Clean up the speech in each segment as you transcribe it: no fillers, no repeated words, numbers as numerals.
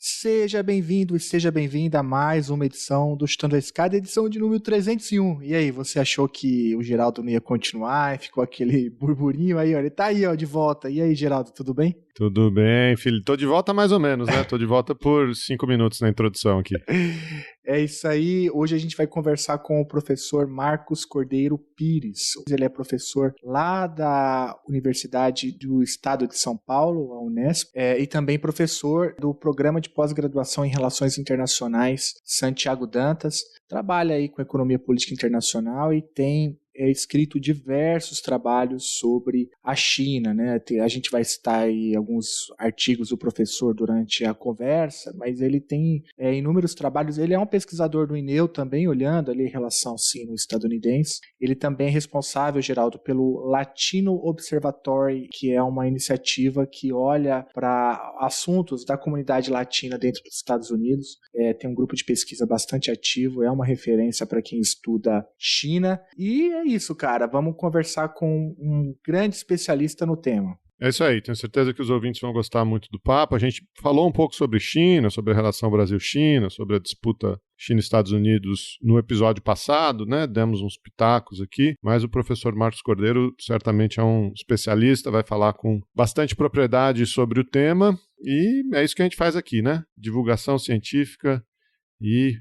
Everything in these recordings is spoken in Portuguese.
Seja bem-vindo e seja bem-vinda a mais uma edição do Chutando a Escada, edição de número 301. E aí, você achou que o Geraldo não ia continuar e ficou aquele burburinho aí, ó, ele tá aí, ó, de volta. E aí, Geraldo, tudo bem? Tudo bem, filho. Tô de volta mais ou menos, né? Tô de volta por 5 minutos na introdução aqui. É isso aí. Hoje a gente vai conversar com o professor Marcos Cordeiro Pires. Ele é professor lá da Universidade do Estado de São Paulo, a Unesp, e também professor do Programa de Pós-Graduação em Relações Internacionais Santiago Dantas. Trabalha aí com economia política internacional e tem escrito diversos trabalhos sobre a China, né? A gente vai citar aí alguns artigos do professor durante a conversa, mas ele tem inúmeros trabalhos. Ele é um pesquisador do INEU também, olhando ali em relação ao ensino estadunidense. Ele também é responsável, Geraldo, pelo Latino Observatory, que é uma iniciativa que olha para assuntos da comunidade latina dentro dos Estados Unidos. Tem um grupo de pesquisa bastante ativo, é uma referência para quem estuda China. E é isso, cara. Vamos conversar com um grande especialista no tema. É isso aí, tenho certeza que os ouvintes vão gostar muito do papo. A gente falou um pouco sobre China, sobre a relação Brasil-China, sobre a disputa China-Estados Unidos no episódio passado, né? Demos uns pitacos aqui, mas o professor Marcos Cordeiro certamente é um especialista, vai falar com bastante propriedade sobre o tema, e é isso que a gente faz aqui, né? Divulgação científica e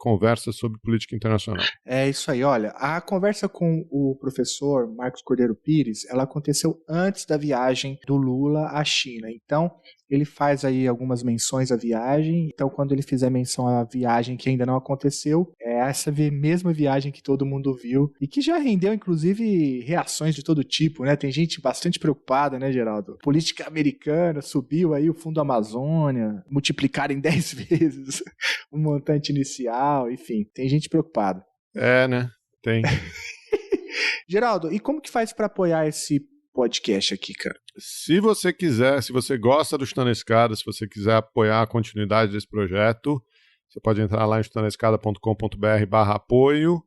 conversa sobre política internacional. É isso aí, olha, a conversa com o professor Marcos Cordeiro Pires, ela aconteceu antes da viagem do Lula à China, então ele faz aí algumas menções à viagem, então quando ele fizer menção à viagem que ainda não aconteceu, é essa mesma viagem que todo mundo viu e que já rendeu inclusive reações de todo tipo, né? Tem gente bastante preocupada, né, Geraldo? Política americana, subiu aí o Fundo Amazônia, multiplicaram em 10 vezes o montante inicial, enfim, tem gente preocupada. É, né? Tem. Geraldo, e como que faz para apoiar esse podcast aqui, cara? Se você quiser, se você gosta do Chutando a Escada, se você quiser apoiar a continuidade desse projeto, você pode entrar lá em chutandoaescada.com.br/apoio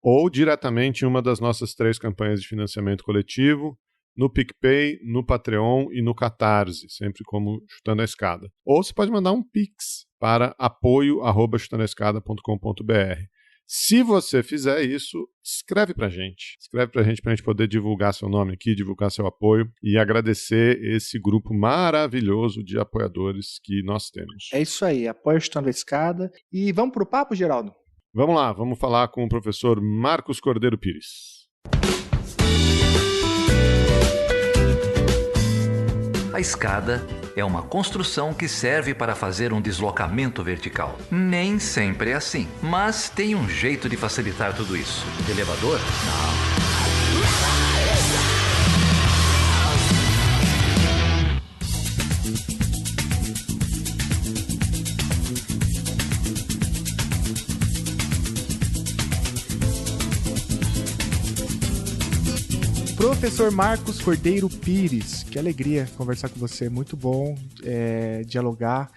ou diretamente em uma das nossas 3 campanhas de financiamento coletivo, no PicPay, no Patreon e no Catarse, sempre como Chutando a Escada. Ou você pode mandar um Pix para apoio@chutandoaescada.com.br. Se você fizer isso, escreve pra gente. Escreve pra gente poder divulgar seu nome aqui, divulgar seu apoio e agradecer esse grupo maravilhoso de apoiadores que nós temos. É isso aí, apoia o Chutando a Escada. E vamos pro papo, Geraldo? Vamos lá, vamos falar com o professor Marcos Cordeiro Pires. A escada é uma construção que serve para fazer um deslocamento vertical. Nem sempre é assim, mas tem um jeito de facilitar tudo isso. Elevador? Não. Professor Marcos Cordeiro Pires, que alegria conversar com você, muito bom dialogar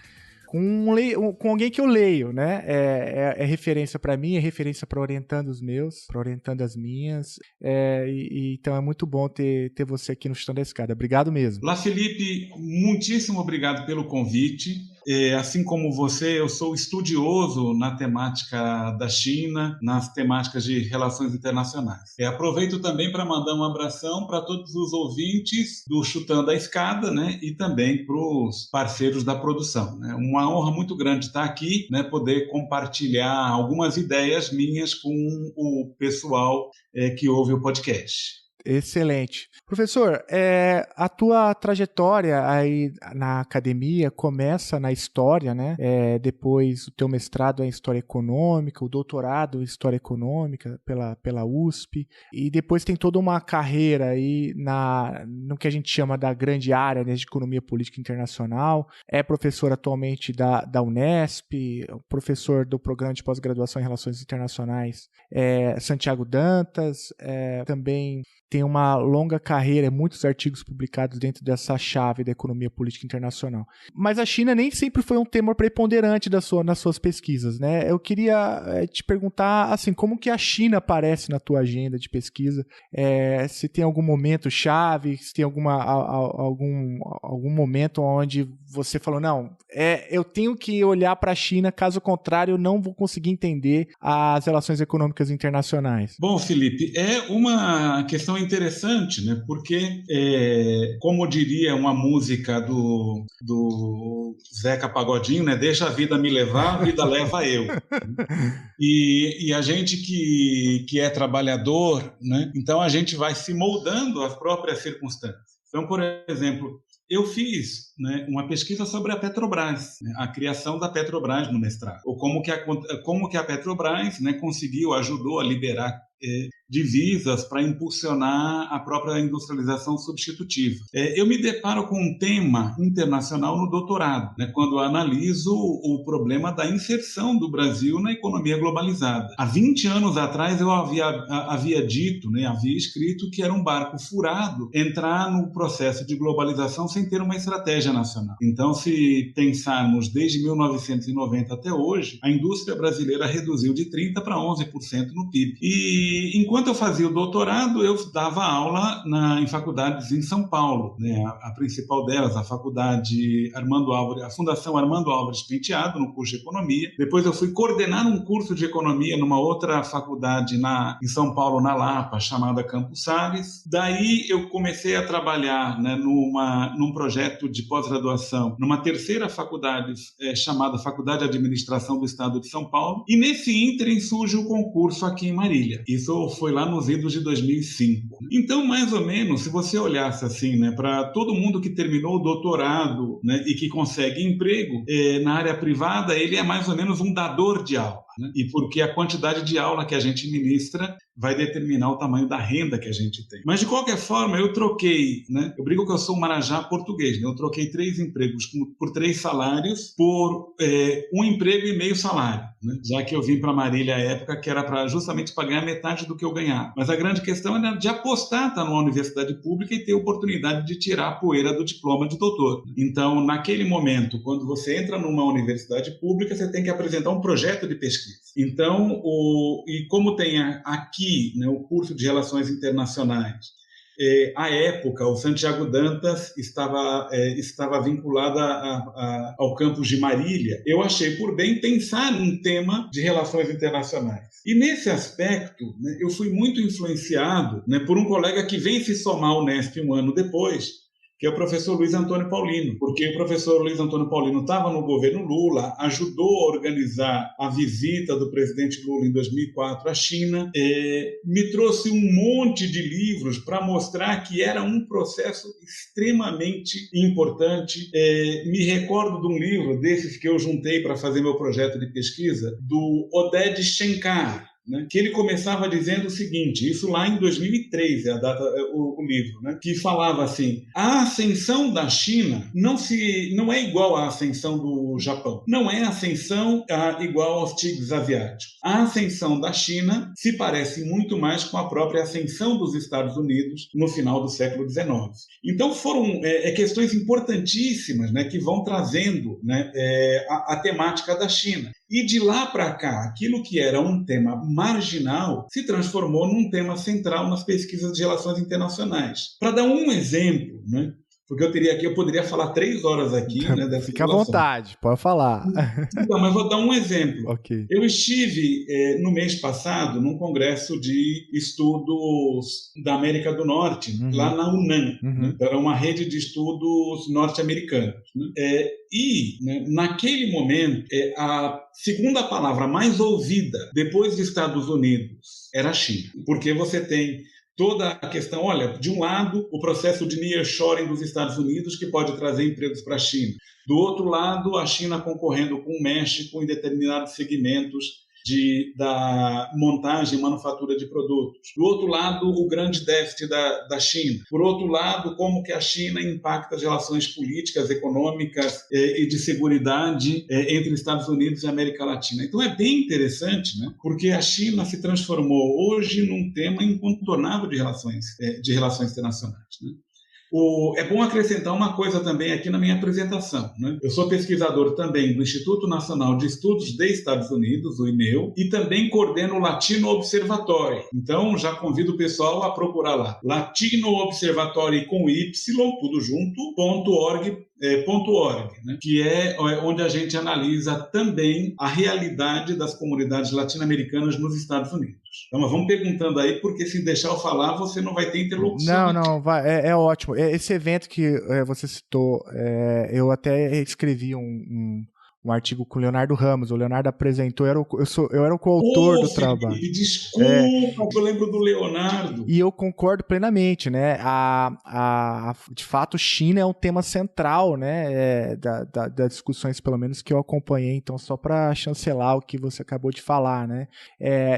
com alguém que eu leio, né? É referência para mim, é referência para orientando os meus, para orientando as minhas, então é muito bom ter você aqui no Chutando a Escada. Obrigado mesmo. Olá, Felipe, muitíssimo obrigado pelo convite. Assim como você, eu sou estudioso na temática da China, nas temáticas de relações internacionais. Aproveito também para mandar um abração para todos os ouvintes do Chutando a Escada, né, e também para os parceiros da produção. Né? Uma honra muito grande estar aqui, né, poder compartilhar algumas ideias minhas com o pessoal que ouve o podcast. Excelente. Professor, a tua trajetória aí na academia começa na história, né? Depois o teu mestrado é em História Econômica, o doutorado em História Econômica pela USP, e depois tem toda uma carreira aí no que a gente chama da grande área, né, de Economia Política Internacional. É professor atualmente da Unesp, professor do Programa de Pós-Graduação em Relações Internacionais Santiago Dantas, também tem uma longa carreira, muitos artigos publicados dentro dessa chave da economia política internacional. Mas a China nem sempre foi um tema preponderante nas suas pesquisas, né? Eu queria te perguntar, assim, como que a China aparece na tua agenda de pesquisa? Se tem algum momento chave, se tem algum momento onde você falou, não, eu tenho que olhar para a China, caso contrário eu não vou conseguir entender as relações econômicas internacionais? Bom, Felipe, é uma questão interessante, né? Porque, como diria uma música do Zeca Pagodinho, né? Deixa a vida me levar, a vida leva eu. E a gente que é trabalhador, né? Então a gente vai se moldando às próprias circunstâncias. Então, por exemplo, eu fiz, né, uma pesquisa sobre a Petrobras, né, a criação da Petrobras no mestrado, ou como que a Petrobras, né, ajudou a liberar divisas para impulsionar a própria industrialização substitutiva. Eu me deparo com um tema internacional no doutorado, né, quando analiso o problema da inserção do Brasil na economia globalizada. Há 20 anos atrás eu havia dito, né, havia escrito que era um barco furado entrar no processo de globalização sem ter uma estratégia nacional. Então, se pensarmos desde 1990 até hoje, a indústria brasileira reduziu de 30% para 11% no PIB. E enquanto eu fazia o doutorado, eu dava aula em faculdades em São Paulo, né? A principal delas, a faculdade a Fundação Armando Álvares Penteado, no curso de Economia. Depois eu fui coordenar um curso de Economia numa outra faculdade em São Paulo, na Lapa, chamada Campos Sales. Daí eu comecei a trabalhar, né, num projeto de pós-graduação, numa terceira faculdade chamada Faculdade de Administração do Estado de São Paulo. E nesse ínterim surge o concurso aqui em Marília. Isso foi lá nos idos de 2005. Então, mais ou menos, se você olhasse assim, né, para todo mundo que terminou o doutorado, né, e que consegue emprego na área privada, ele é mais ou menos um dador de aula. Né? E porque a quantidade de aula que a gente ministra vai determinar o tamanho da renda que a gente tem. Mas, de qualquer forma, eu troquei, né? Eu brinco que eu sou um marajá português, né? Eu troquei 3 empregos por 3 salários por 1 emprego e meio salário, né? Já que eu vim para Marília à época que era justamente para ganhar metade do que eu ganhava. Mas a grande questão era de apostar, estar numa universidade pública e ter a oportunidade de tirar a poeira do diploma de doutor. Então, naquele momento, quando você entra numa universidade pública, você tem que apresentar um projeto de pesquisa. Então, e como tem aqui, né, o curso de Relações Internacionais, à época, o Santiago Dantas estava vinculado ao campus de Marília, eu achei por bem pensar num tema de relações internacionais. E nesse aspecto, né, eu fui muito influenciado, né, por um colega que vem se somar ao Unesp um ano depois, que é o professor Luiz Antônio Paulino, porque o professor Luiz Antônio Paulino estava no governo Lula, ajudou a organizar a visita do presidente Lula em 2004 à China, me trouxe um monte de livros para mostrar que era um processo extremamente importante. Me recordo de um livro desses que eu juntei para fazer meu projeto de pesquisa, do Oded Shenkar, né, que ele começava dizendo o seguinte, isso lá em 2003, é a data, o livro, né, que falava assim, a ascensão da China não é igual à ascensão do Japão, não é ascensão igual aos tigres asiáticos. A ascensão da China se parece muito mais com a própria ascensão dos Estados Unidos no final do século XIX. Então foram questões importantíssimas, né, que vão trazendo, né, a temática da China. E de lá para cá, aquilo que era um tema marginal se transformou num tema central nas pesquisas de relações internacionais. Para dar um exemplo, né? Porque eu poderia falar 3 horas aqui, né, dessa Fica à vontade, pode falar. Então, mas vou dar um exemplo. Okay. Eu estive no mês passado num congresso de estudos da América do Norte, lá na UNAM. Né? Era uma rede de estudos norte-americanos. Né? Né, naquele momento, a segunda palavra mais ouvida depois dos Estados Unidos era a China. Porque você tem toda a questão, olha, de um lado, o processo de nearshoring dos Estados Unidos, que pode trazer empregos para a China. Do outro lado, a China concorrendo com o México em determinados segmentos da montagem e manufatura de produtos. Do outro lado, o grande déficit da China. Por outro lado, como que a China impacta as relações políticas, econômicas e de seguridade entre Estados Unidos e América Latina. Então é bem interessante, né? Porque a China se transformou hoje num tema incontornável de relações internacionais, né? É bom acrescentar uma coisa também aqui na minha apresentação, né? Eu sou pesquisador também do Instituto Nacional de Estudos de Estados Unidos, o INEU, e também coordeno o Latino Observatory. Então, já convido o pessoal a procurar lá. Latino Observatory com Y, tudo junto, .org, .org, né, que é onde a gente analisa também a realidade das comunidades latino-americanas nos Estados Unidos. Então, vamos perguntando aí, porque se deixar eu falar, você não vai ter interlocução. Não, é ótimo. Esse evento que você citou, eu até escrevi um artigo com o Leonardo Ramos. O Leonardo apresentou, eu era o coautor do trabalho. Felipe, desculpa, eu lembro do Leonardo. E eu concordo plenamente, né? De fato, China é um tema central, né? Das discussões, pelo menos, que eu acompanhei. Então, só para chancelar o que você acabou de falar, né?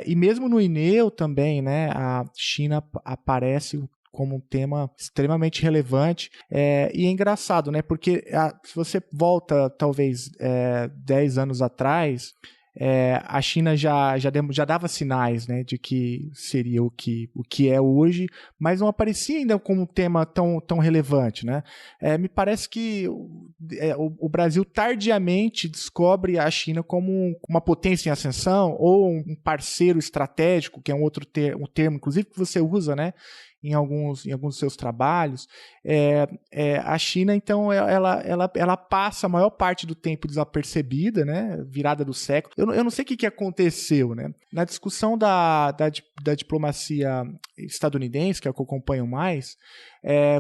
E mesmo no INEU também, né? A China aparece como um tema extremamente relevante, e é engraçado, né? Porque se você volta talvez 10 anos atrás, a China já dava sinais, né, de que seria o que é hoje, mas não aparecia ainda como um tema tão relevante, né? Me parece que o Brasil tardiamente descobre a China como uma potência em ascensão ou um parceiro estratégico, que é um termo, inclusive, que você usa, né, em alguns dos seus trabalhos. A China, então, ela passa a maior parte do tempo desapercebida, né, virada do século. Eu não sei o que aconteceu, né? Na discussão da diplomacia estadunidense, que é o que eu acompanho mais,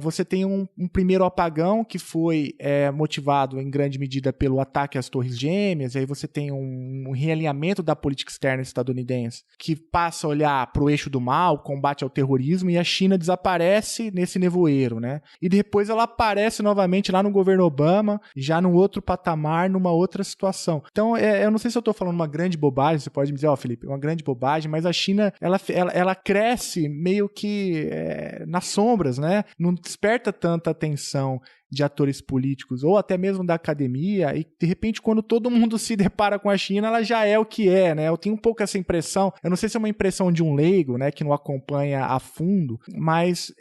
você tem um primeiro apagão que foi motivado em grande medida pelo ataque às Torres Gêmeas, e aí você tem um realinhamento da política externa estadunidense que passa a olhar para o eixo do mal, combate ao terrorismo, e a China desaparece nesse nevoeiro, né? E depois ela aparece novamente lá no governo Obama, já num outro patamar, numa outra situação. Então, eu não sei se eu estou falando uma grande bobagem, você pode me dizer, Felipe, uma grande bobagem, mas a China, ela cresce meio que nas sombras, né? Não desperta tanta atenção de atores políticos ou até mesmo da academia, e de repente quando todo mundo se depara com a China, ela já é o que é, né? Eu tenho um pouco essa impressão, eu não sei se é uma impressão de um leigo, né, que não acompanha a fundo, mas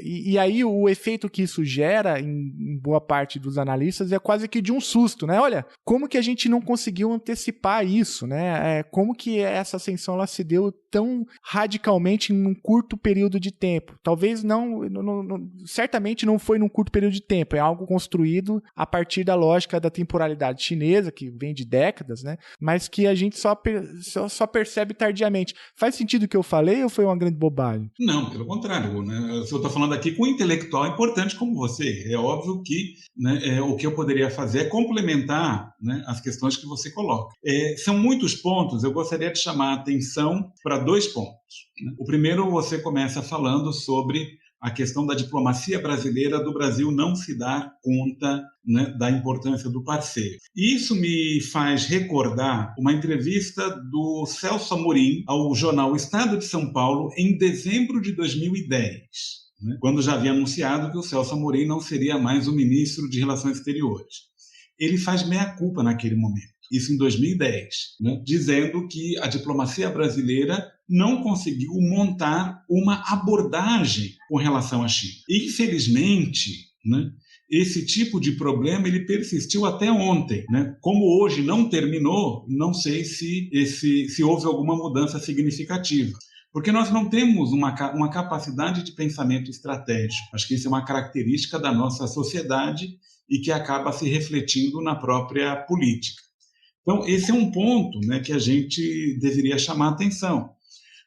e aí o efeito que isso gera em boa parte dos analistas é quase que de um susto, né? Olha, como que a gente não conseguiu antecipar isso, né? Como que essa ascensão ela se deu tão radicalmente em um curto período de tempo? Talvez certamente não foi num curto período de tempo, é algo construído a partir da lógica da temporalidade chinesa, que vem de décadas, né? Mas que a gente só percebe tardiamente. Faz sentido o que eu falei ou foi uma grande bobagem? Não, pelo contrário, né? Eu estou falando aqui com um intelectual importante como você. É óbvio que, né, o que eu poderia fazer é complementar, né, as questões que você coloca. São muitos pontos, eu gostaria de chamar a atenção para 2 pontos. Né? O primeiro, você começa falando sobre a questão da diplomacia brasileira, do Brasil não se dar conta, né, da importância do parceiro. E isso me faz recordar uma entrevista do Celso Amorim ao jornal Estado de São Paulo em dezembro de 2010, né, quando já havia anunciado que o Celso Amorim não seria mais o ministro de Relações Exteriores. Ele faz meia-culpa naquele momento. Isso em 2010, né, dizendo que a diplomacia brasileira não conseguiu montar uma abordagem com relação à China. Infelizmente, né, esse tipo de problema ele persistiu até ontem, né? Como hoje não terminou, não sei se houve alguma mudança significativa. Porque nós não temos uma capacidade de pensamento estratégico. Acho que isso é uma característica da nossa sociedade e que acaba se refletindo na própria política. Então, esse é um ponto, né, que a gente deveria chamar a atenção.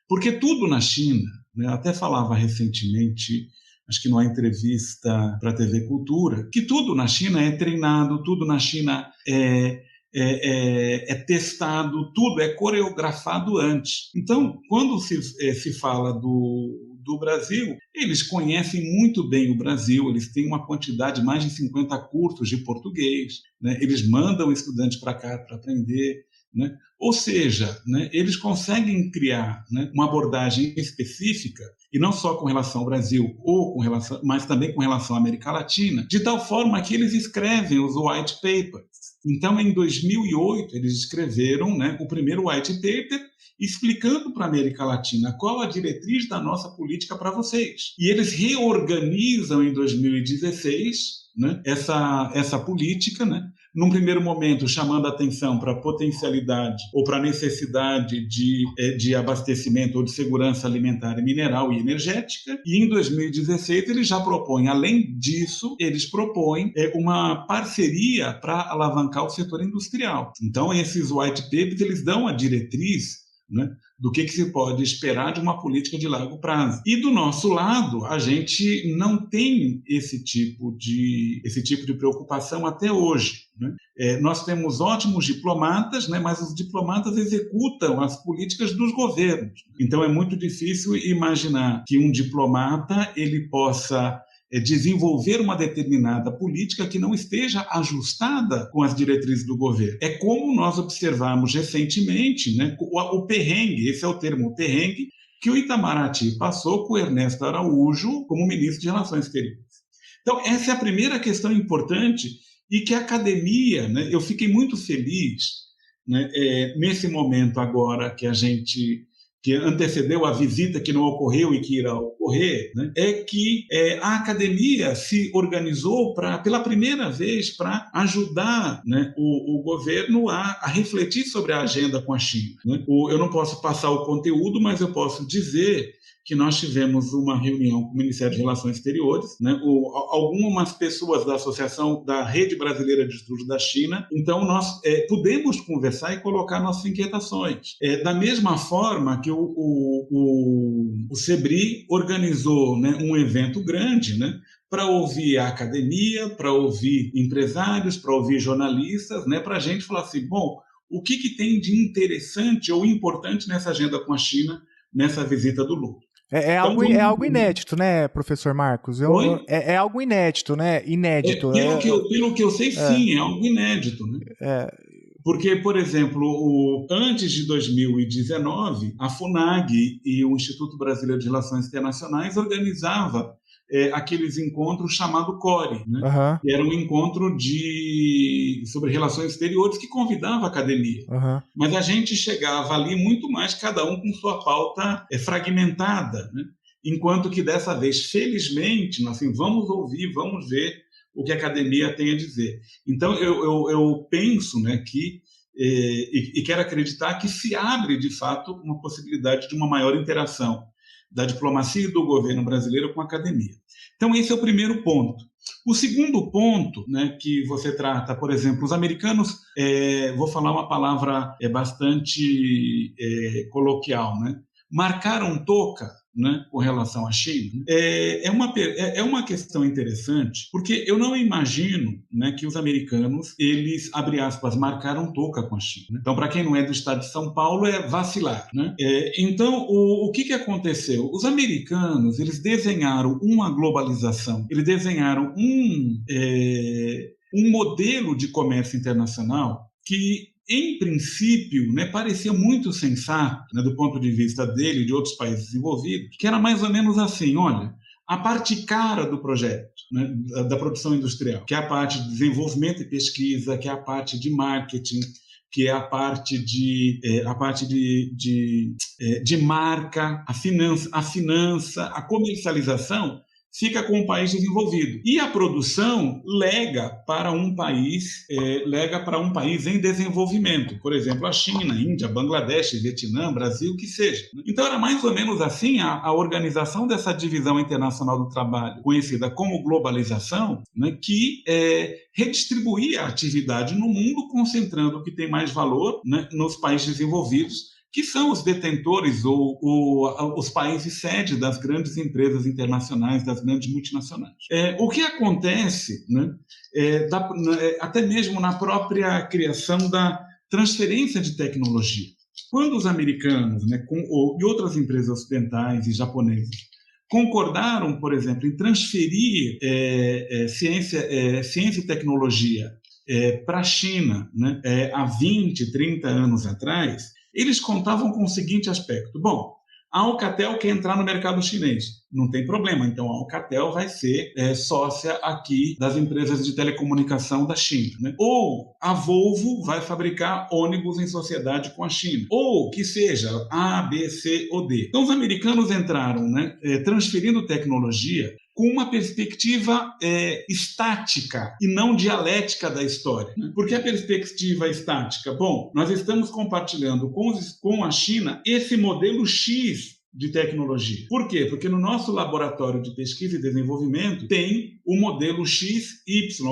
Porque tudo na China, né, até falava recentemente, acho que numa entrevista para a TV Cultura, que tudo na China é treinado, tudo na China é testado, tudo é coreografado antes. Então, quando se fala do Brasil, eles conhecem muito bem o Brasil, eles têm uma quantidade, mais de 50 cursos de português, né? Eles mandam estudantes para cá para aprender, né? Ou seja, né, eles conseguem criar, né, uma abordagem específica, e não só com relação ao Brasil, mas também com relação à América Latina, de tal forma que eles escrevem os white papers. Então, em 2008, eles escreveram, né, o primeiro white paper explicando para a América Latina qual a diretriz da nossa política para vocês. E eles reorganizam em 2016, né, essa política, né, num primeiro momento chamando a atenção para a potencialidade ou para a necessidade de abastecimento ou de segurança alimentar, mineral e energética, e em 2016 eles já propõem, além disso, eles propõem uma parceria para alavancar o setor industrial. Então, esses white papers, eles dão a diretriz, né, do que se pode esperar de uma política de longo prazo. E do nosso lado, a gente não tem esse tipo de preocupação até hoje, né? Nós temos ótimos diplomatas, né, mas os diplomatas executam as políticas dos governos. Então é muito difícil imaginar que um diplomata ele possa desenvolver uma determinada política que não esteja ajustada com as diretrizes do governo. É como nós observamos recentemente, né, o perrengue, esse é o termo, perrengue, que o Itamaraty passou com o Ernesto Araújo como ministro de Relações Exteriores. Então, essa é a primeira questão importante e que a academia, né, eu fiquei muito feliz, né, nesse momento agora que que antecedeu a visita que não ocorreu e que irá ocorrer, né, é que a academia se organizou pela primeira vez para ajudar, né, o governo a refletir sobre a agenda com a China, né. Eu não posso passar o conteúdo, mas eu posso dizer que nós tivemos uma reunião com o Ministério de Relações Exteriores, né, algumas pessoas da Associação da Rede Brasileira de Estudos da China, então nós pudemos conversar e colocar nossas inquietações. Da mesma forma que o SEBRI organizou, né, um evento grande, né, para ouvir a academia, para ouvir empresários, para ouvir jornalistas, né, para a gente falar assim, bom, o que tem de interessante ou importante nessa agenda com a China, nessa visita do Lula? É algo inédito, né, professor Marcos? É algo inédito, né? Inédito. Pelo que eu sei, sim, é algo inédito, né? Porque, por exemplo, antes de 2019, a FUNAG e o Instituto Brasileiro de Relações Internacionais organizavam aqueles encontros chamados CORE, né? Uhum. Que era um encontro sobre relações exteriores que convidava a academia. Uhum. Mas a gente chegava ali muito mais, cada um com sua pauta fragmentada, né? Enquanto que dessa vez, felizmente, assim, vamos ouvir, vamos ver o que a academia tem a dizer. Então, eu penso, né, que e quero acreditar que se abre, de fato, uma possibilidade de uma maior interação da diplomacia e do governo brasileiro com a academia. Então, esse é o primeiro ponto. O segundo ponto, né, que você trata, por exemplo, os americanos, vou falar uma palavra bastante coloquial, né, marcaram toca, né, com relação à China. É uma questão interessante, porque eu não imagino, né, que os americanos, eles, abre aspas, marcaram toca com a China. Então, para quem não é do estado de São Paulo, é vacilar, né? Então, o que aconteceu? Os americanos, eles desenharam uma globalização, eles desenharam um modelo de comércio internacional que, em princípio, né, parecia muito sensato, né, do ponto de vista dele e de outros países desenvolvidos, que era mais ou menos assim, olha, a parte cara do projeto, né, da produção industrial, que é a parte de desenvolvimento e pesquisa, que é a parte de marketing, que é a parte de marca, a finança, a comercialização, fica com o país desenvolvido. E a produção lega para um país em desenvolvimento. Por exemplo, a China, a Índia, Bangladesh, Vietnã, Brasil, que seja. Então, era mais ou menos assim a organização dessa divisão internacional do trabalho, conhecida como globalização, né, que redistribuía a atividade no mundo, concentrando o que tem mais valor, né, nos países desenvolvidos, que são os detentores ou os países sede das grandes empresas internacionais, das grandes multinacionais. O que acontece, né, até mesmo na própria criação da transferência de tecnologia. Quando os americanos, né, e outras empresas ocidentais e japonesas concordaram, por exemplo, em transferir ciência e tecnologia para a China, né, há 20, 30 anos atrás, eles contavam com o seguinte aspecto. Bom, a Alcatel quer entrar no mercado chinês. Não tem problema. Então, a Alcatel vai ser sócia aqui das empresas de telecomunicação da China, né? Ou a Volvo vai fabricar ônibus em sociedade com a China. Ou que seja A, B, C ou D. Então, os americanos entraram, né, transferindo tecnologia com uma perspectiva estática e não dialética da história. Né? Por que a perspectiva estática? Bom, nós estamos compartilhando com a China esse modelo X de tecnologia. Por quê? Porque no nosso laboratório de pesquisa e desenvolvimento tem o modelo XY,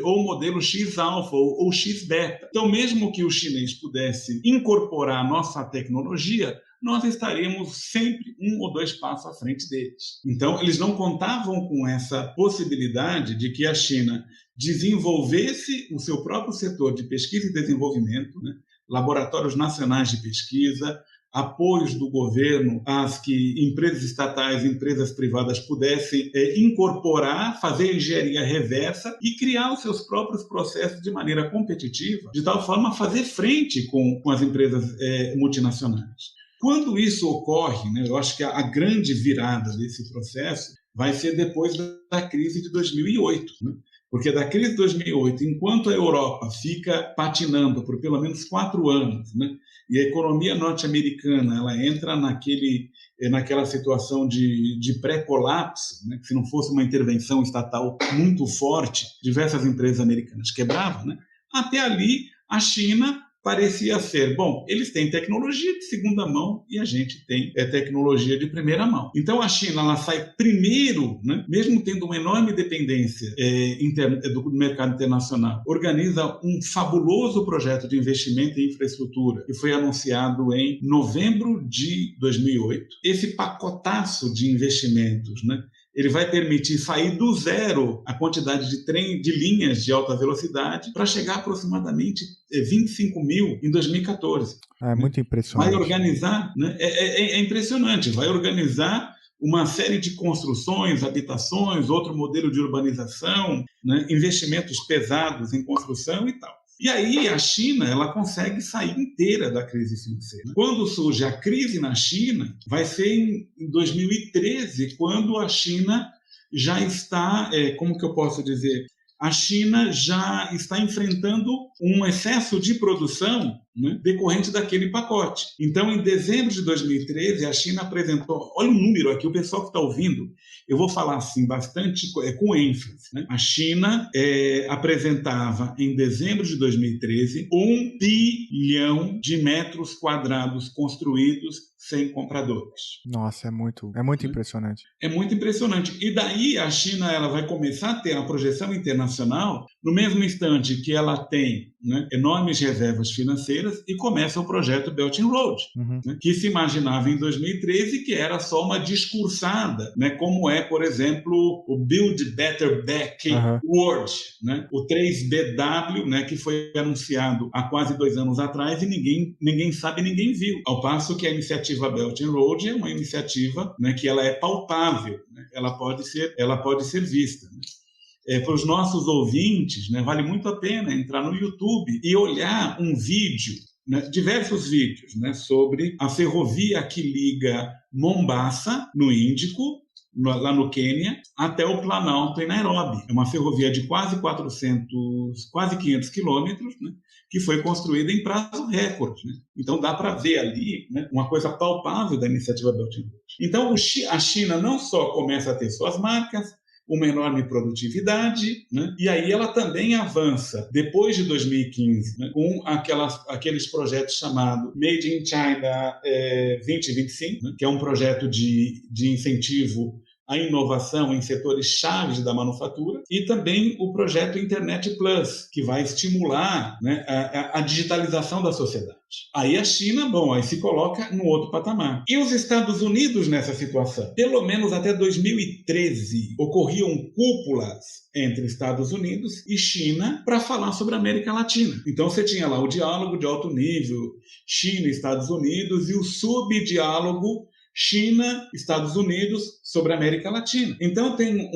ou modelo X-alfa, ou X-beta. Então, mesmo que o chinês pudesse incorporar a nossa tecnologia, nós estaríamos sempre 1 ou 2 passos à frente deles. Então, eles não contavam com essa possibilidade de que a China desenvolvesse o seu próprio setor de pesquisa e desenvolvimento, né? Laboratórios nacionais de pesquisa, apoios do governo às que empresas estatais e empresas privadas pudessem incorporar, fazer engenharia reversa e criar os seus próprios processos de maneira competitiva, de tal forma a fazer frente com as empresas multinacionais. Quando isso ocorre, né, eu acho que a grande virada desse processo vai ser depois da crise de 2008, né? Porque da crise de 2008, enquanto a Europa fica patinando por pelo menos 4 anos, né, e a economia norte-americana ela entra naquela situação de pré-colapso, né, que se não fosse uma intervenção estatal muito forte, diversas empresas americanas quebravam, né, até ali a China parecia ser, bom, eles têm tecnologia de segunda mão e a gente tem tecnologia de primeira mão. Então a China ela sai primeiro, né, mesmo tendo uma enorme dependência do mercado internacional, organiza um fabuloso projeto de investimento em infraestrutura que foi anunciado em novembro de 2008. Esse pacotaço de investimentos, né, ele vai permitir sair do zero a quantidade de linhas de alta velocidade para chegar a aproximadamente 25 mil em 2014. É muito impressionante. Vai organizar, né? É impressionante, vai organizar uma série de construções, habitações, outro modelo de urbanização, né? Investimentos pesados em construção e tal. E aí a China ela consegue sair inteira da crise financeira. Quando surge a crise na China, vai ser em 2013, quando a China já está, como que eu posso dizer? A China já está enfrentando um excesso de produção, né, decorrente daquele pacote. Então, em dezembro de 2013, a China apresentou... Olha o número aqui, o pessoal que está ouvindo, eu vou falar assim, bastante com ênfase. Né? A China apresentava, em dezembro de 2013, 1 bilhão de metros quadrados construídos sem compradores. Nossa, é muito impressionante. É muito impressionante. E daí a China ela vai começar a ter a projeção internacional no mesmo instante que ela tem, né, enormes reservas financeiras e começa o projeto Belt and Road, né, que se imaginava em 2013 que era só uma discursada, né, como é, por exemplo, o Build Better Back World, né, o 3BW, né, que foi anunciado há quase 2 anos atrás e ninguém sabe, ninguém viu. Ao passo que a iniciativa Belt and Road é uma iniciativa, né, que ela é palpável, né, ela pode ser vista. Né. Para os nossos ouvintes, né, vale muito a pena entrar no YouTube e olhar um vídeo, né, diversos vídeos, né, sobre a ferrovia que liga Mombasa, no Índico, lá no Quênia, até o Planalto, em Nairobi. É uma ferrovia de quase 500 quilômetros, né, que foi construída em prazo recorde. Né? Então, dá para ver ali, né, uma coisa palpável da iniciativa Belt and Road. Então, a China não só começa a ter suas marcas, uma enorme produtividade, né? E aí ela também avança, depois de 2015, né? Com aqueles projetos chamados Made in China 2025, né? Que é um projeto de incentivo à inovação em setores chaves da manufatura, e também o projeto Internet Plus, que vai estimular, né, a digitalização da sociedade. Aí a China, aí se coloca no outro patamar. E os Estados Unidos nessa situação? Pelo menos até 2013, ocorriam cúpulas entre Estados Unidos e China para falar sobre a América Latina. Então você tinha lá o diálogo de alto nível, China e Estados Unidos, e o subdiálogo China, Estados Unidos, sobre a América Latina. Então tem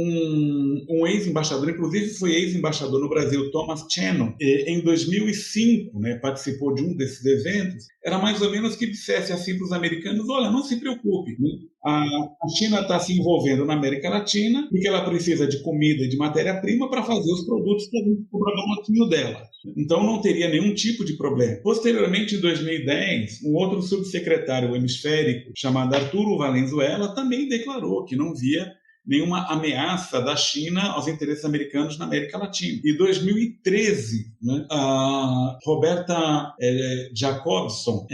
um ex-embaixador, inclusive foi ex-embaixador no Brasil, Thomas Shannon, em 2005, né, participou de um desses eventos, era mais ou menos que dissesse assim para os americanos, olha, não se preocupe, né? A China está se envolvendo na América Latina porque ela precisa de comida e de matéria-prima para fazer os produtos para o programatinho dela. Então não teria nenhum tipo de problema. Posteriormente, em 2010, um outro subsecretário hemisférico chamado Arturo Valenzuela também declarou que não via nenhuma ameaça da China aos interesses americanos na América Latina. Em 2013, né, a Roberta Jacobson,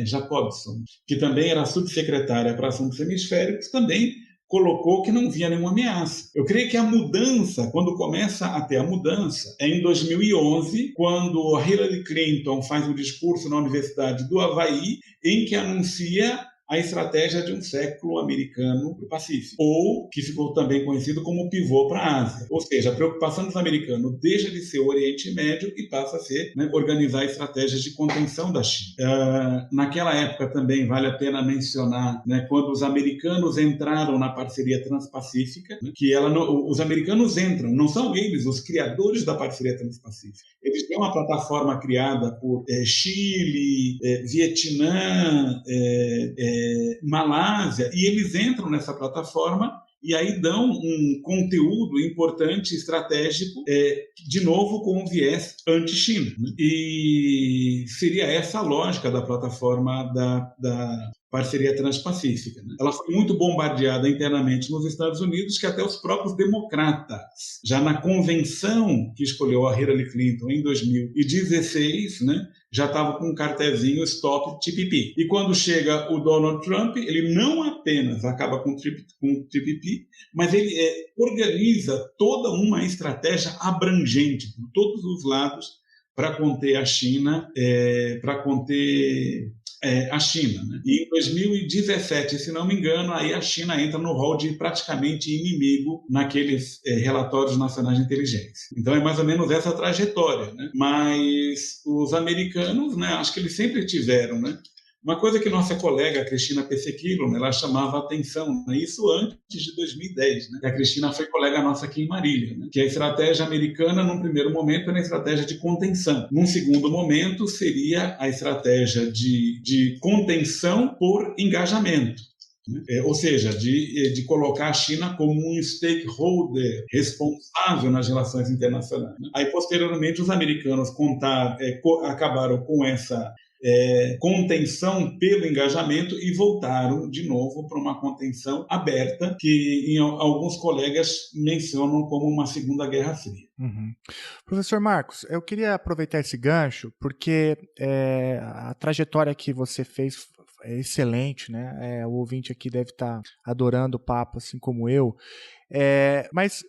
que também era subsecretária para assuntos hemisféricos, também colocou que não via nenhuma ameaça. Eu creio que a mudança, quando começa a ter a mudança, é em 2011, quando a Hillary Clinton faz um discurso na Universidade do Havaí, em que anuncia a estratégia de um século americano para o Pacífico, ou que ficou também conhecido como pivô para a Ásia. Ou seja, a preocupação dos americanos deixa de ser o Oriente Médio e passa a ser, né, organizar estratégias de contenção da China. Naquela época também vale a pena mencionar, né, quando os americanos entraram na parceria transpacífica, né, que os americanos entram, não são eles os criadores da parceria transpacífica. Eles têm uma plataforma criada por Chile, Vietnã, Malásia, e eles entram nessa plataforma e aí dão um conteúdo importante, estratégico, de novo com um viés anti-China. E seria essa a lógica da plataforma da parceria transpacífica. Ela foi muito bombardeada internamente nos Estados Unidos, que até os próprios democratas, já na convenção que escolheu a Hillary Clinton em 2016, né, já estava com um cartezinho Stop TPP. E quando chega o Donald Trump, ele não apenas acaba com o TPP, mas ele organiza toda uma estratégia abrangente por todos os lados para conter a China, a China. Né? E em 2017, se não me engano, aí a China entra no rol de praticamente inimigo naqueles relatórios nacionais de inteligência. Então é mais ou menos essa trajetória. Né? Mas os americanos, né, acho que eles sempre tiveram, né? Uma coisa que nossa colega Cristina Pessequilo, ela chamava a atenção, né? Isso antes de 2010, né? Que a Cristina foi colega nossa aqui em Marília, né? Que a estratégia americana, num primeiro momento, era a estratégia de contenção. Num segundo momento, seria a estratégia de contenção por engajamento. Ou seja, de colocar a China como um stakeholder responsável nas relações internacionais. Aí, posteriormente, os americanos acabaram com essa contenção pelo engajamento e voltaram de novo para uma contenção aberta, que alguns colegas mencionam como uma Segunda Guerra Fria. Uhum. Professor Marcos, eu queria aproveitar esse gancho, porque a trajetória que você fez é excelente, né? O ouvinte aqui deve estar adorando o papo, assim como eu. Mas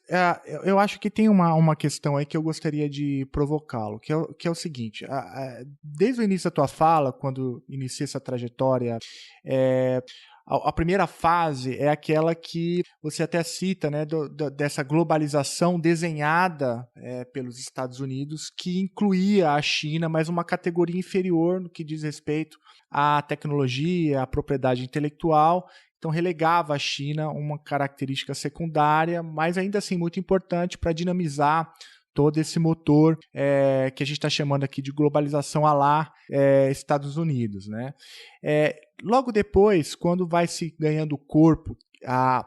eu acho que tem uma questão aí que eu gostaria de provocá-lo, que é o seguinte: desde o início da tua fala, quando inicia essa trajetória, a primeira fase é aquela que você até cita, né, dessa globalização desenhada pelos Estados Unidos, que incluía a China, mas uma categoria inferior no que diz respeito à tecnologia, à propriedade intelectual. Então relegava a China uma característica secundária, mas ainda assim muito importante para dinamizar todo esse motor que a gente está chamando aqui de globalização à la Estados Unidos. Né? Logo depois, quando vai se ganhando corpo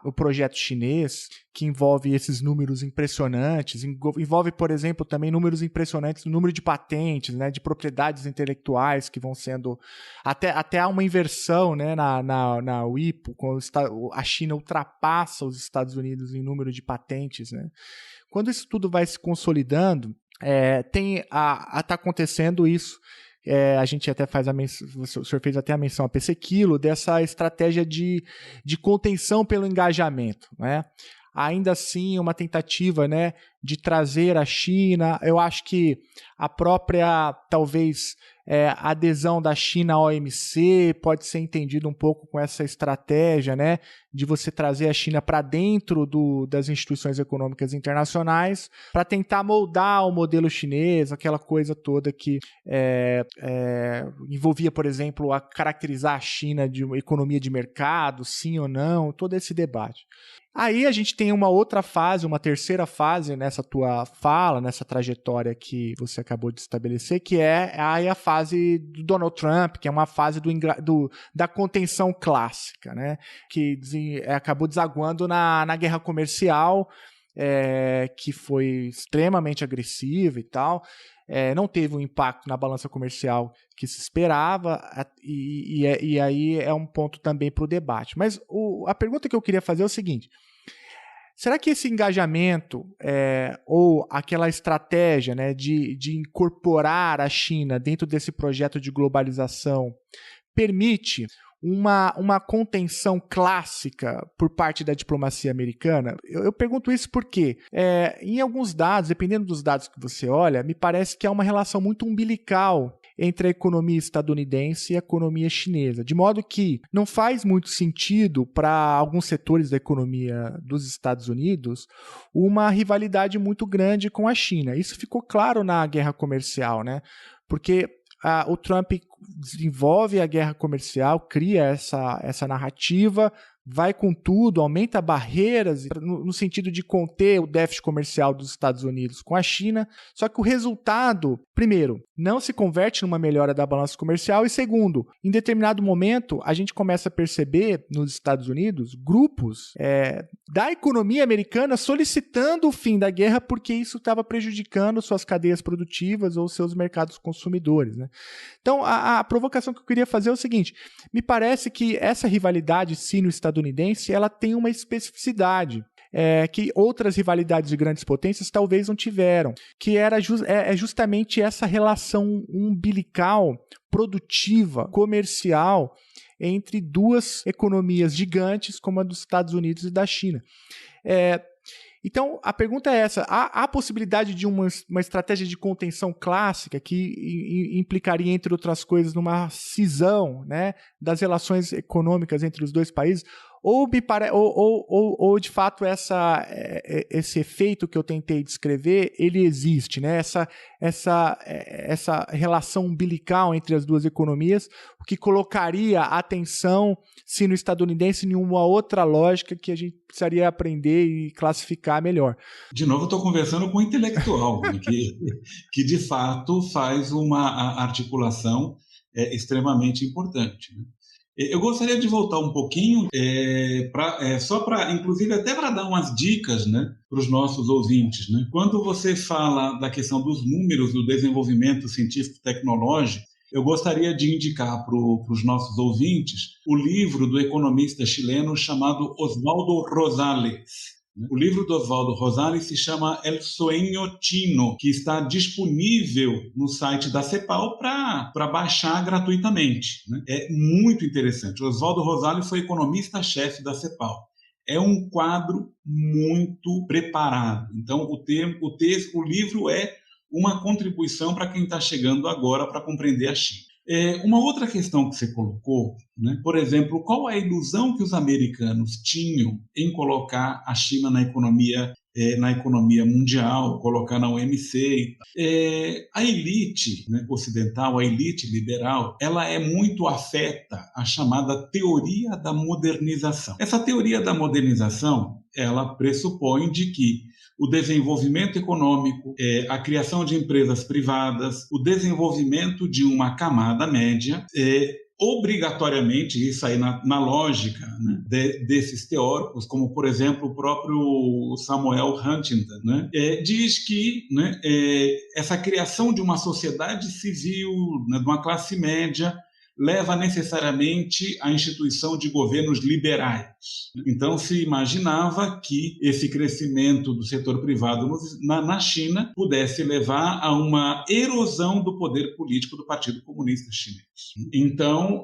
o projeto chinês, que envolve esses números impressionantes, envolve, por exemplo, também números impressionantes no número de patentes, né, de propriedades intelectuais que vão sendo... Até há uma inversão, né, na WIPO, quando a China ultrapassa os Estados Unidos em número de patentes. Né? Quando isso tudo vai se consolidando, está acontecendo isso. A gente até faz o senhor fez até a menção a Pessequilo, dessa estratégia de contenção pelo engajamento, né? Ainda assim, uma tentativa, né, de trazer a China. Eu acho que a própria, talvez, adesão da China à OMC pode ser entendida um pouco com essa estratégia, né, de você trazer a China para dentro das instituições econômicas internacionais para tentar moldar o modelo chinês, aquela coisa toda que envolvia, por exemplo, a caracterizar a China de uma economia de mercado, sim ou não, todo esse debate. Aí a gente tem uma outra fase, uma terceira fase nessa tua fala, nessa trajetória que você acabou de estabelecer, que é a fase do Donald Trump, que é uma fase da contenção clássica, né? Que acabou desaguando na guerra comercial, que foi extremamente agressiva e tal. Não teve um impacto na balança comercial que se esperava, e aí é um ponto também para o debate. Mas a pergunta que eu queria fazer é o seguinte: Será que esse engajamento ou aquela estratégia, né, de incorporar a China dentro desse projeto de globalização permite uma contenção clássica por parte da diplomacia americana? Eu pergunto isso porque, em alguns dados, dependendo dos dados que você olha, me parece que há uma relação muito umbilical entre a economia estadunidense e a economia chinesa, de modo que não faz muito sentido para alguns setores da economia dos Estados Unidos uma rivalidade muito grande com a China. Isso ficou claro na guerra comercial, né? Porque o Trump desenvolve a guerra comercial, cria essa narrativa, vai com tudo, aumenta barreiras no sentido de conter o déficit comercial dos Estados Unidos com a China, só que o resultado, primeiro, não se converte numa melhora da balança comercial e segundo, em determinado momento, a gente começa a perceber nos Estados Unidos grupos da economia americana solicitando o fim da guerra porque isso estava prejudicando suas cadeias produtivas ou seus mercados consumidores, né? Então, a provocação que eu queria fazer é o seguinte, me parece que essa rivalidade sino-estadunidense ela tem uma especificidade que outras rivalidades de grandes potências talvez não tiveram, que era justamente essa relação umbilical, produtiva, comercial, entre duas economias gigantes como a dos Estados Unidos e da China. Então, a pergunta é essa, há possibilidade de uma estratégia de contenção clássica que implicaria, entre outras coisas, numa cisão, né, das relações econômicas entre os dois países? Ou de fato esse efeito que eu tentei descrever, ele existe, né? Essa relação umbilical entre as duas economias, o que colocaria a atenção sino-estadunidense em uma outra lógica que a gente precisaria aprender e classificar melhor. De novo, eu estou conversando com um intelectual, que de fato faz uma articulação extremamente importante, né? Eu gostaria de voltar um pouquinho, só para, inclusive, até para dar umas dicas, né, para os nossos ouvintes, né? Quando você fala da questão dos números do desenvolvimento científico-tecnológico, eu gostaria de indicar para os nossos ouvintes o livro do economista chileno chamado Osvaldo Rosales. O livro do Osvaldo Rosales se chama El Sueño Chino, que está disponível no site da CEPAL para baixar gratuitamente, né? É muito interessante. O Osvaldo Rosales foi economista-chefe da CEPAL. É um quadro muito preparado. Então, o livro é uma contribuição para quem está chegando agora para compreender a China. Uma outra questão que você colocou, né? Por exemplo, qual a ilusão que os americanos tinham em colocar a China na economia mundial, colocar na OMC? A elite, né, ocidental, a elite liberal, ela é muito afeta à chamada teoria da modernização. Essa teoria da modernização, ela pressupõe de que o desenvolvimento econômico, a criação de empresas privadas, o desenvolvimento de uma camada média, obrigatoriamente, isso aí na lógica, né, desses teóricos, como, por exemplo, o próprio Samuel Huntington, né, diz que, né, essa criação de uma sociedade civil, né, de uma classe média, leva necessariamente à instituição de governos liberais. Então, se imaginava que esse crescimento do setor privado na China pudesse levar a uma erosão do poder político do Partido Comunista Chinês. Então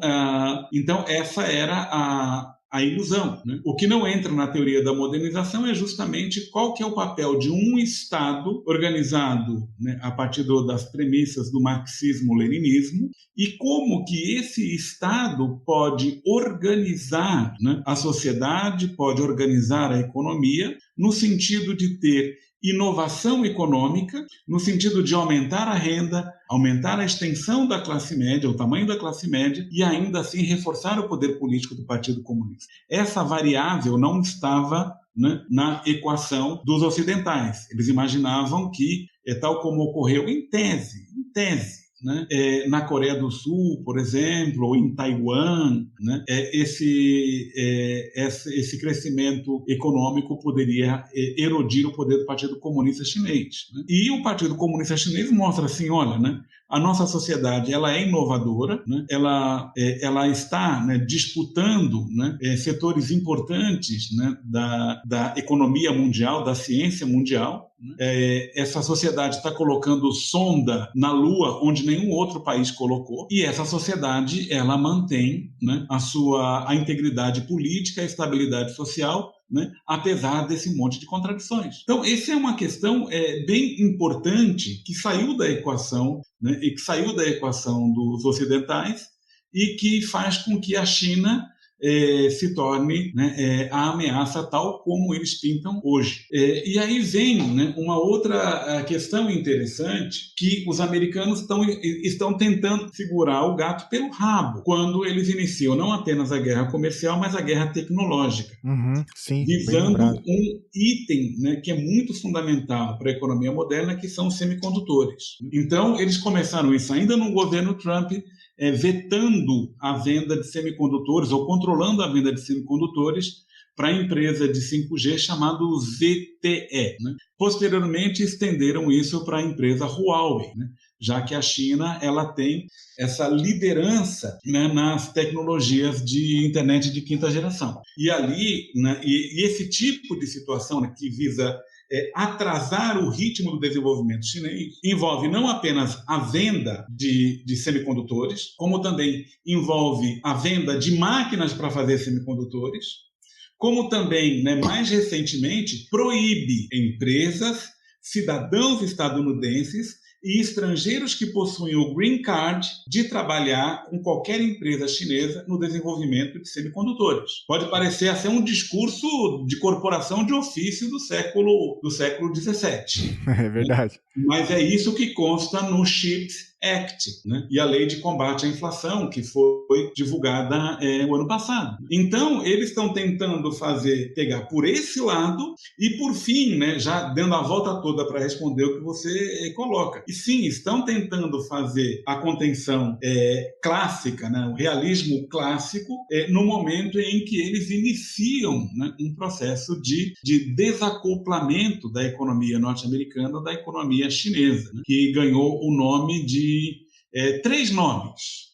essa era a ilusão, né? O que não entra na teoria da modernização é justamente qual que é o papel de um Estado organizado, né, a partir das premissas do marxismo-leninismo e como que esse Estado pode organizar, né, a sociedade, pode organizar a economia no sentido de ter inovação econômica, no sentido de aumentar a renda, aumentar a extensão da classe média, o tamanho da classe média, e ainda assim reforçar o poder político do Partido Comunista. Essa variável não estava, né, na equação dos ocidentais. Eles imaginavam que, tal como ocorreu em tese, né, na Coreia do Sul, por exemplo, ou em Taiwan, né, esse crescimento econômico poderia erodir o poder do Partido Comunista Chinês, né? E o Partido Comunista Chinês mostra assim, olha, né, A nossa sociedade ela é inovadora, né? Ela está, né, disputando, né, setores importantes, né, da economia mundial, da ciência mundial. Essa sociedade está colocando sonda na Lua onde nenhum outro país colocou, e essa sociedade ela mantém, né, a integridade política, a estabilidade social, né, apesar desse monte de contradições. Então, essa é uma questão bem importante que saiu da equação, né, e que saiu da equação dos ocidentais e que faz com que a China se torne, né, a ameaça tal como eles pintam hoje. E aí vem, né, uma outra questão interessante, que os americanos estão tentando segurar o gato pelo rabo quando eles iniciam não apenas a guerra comercial, mas a guerra tecnológica, sim, visando um item, né, que é muito fundamental para a economia moderna, que são os semicondutores. Então, eles começaram isso ainda no governo Trump, vetando a venda de semicondutores ou controlando a venda de semicondutores para a empresa de 5G chamada ZTE. Né? Posteriormente, estenderam isso para a empresa Huawei, né? Já que a China ela tem essa liderança, né, nas tecnologias de internet de quinta geração. E ali, né, e esse tipo de situação, né, que visa atrasar o ritmo do desenvolvimento chinês, envolve não apenas a venda de semicondutores, como também envolve a venda de máquinas para fazer semicondutores, como também, né, mais recentemente, proíbe empresas, cidadãos estadunidenses e estrangeiros que possuem o Green Card de trabalhar com qualquer empresa chinesa no desenvolvimento de semicondutores. Pode parecer assim um discurso de corporação de ofício do século XVII. É verdade. Mas é isso que consta no CHIPS Act, né? E a lei de combate à inflação, que foi divulgada o ano passado. Então, eles estão tentando pegar por esse lado e, por fim, né, já dando a volta toda para responder o que você coloca. E sim, estão tentando fazer a contenção clássica, né, o realismo clássico, no momento em que eles iniciam, né, um processo de desacoplamento da economia norte-americana da economia chinesa, né, que ganhou o nome de três nomes.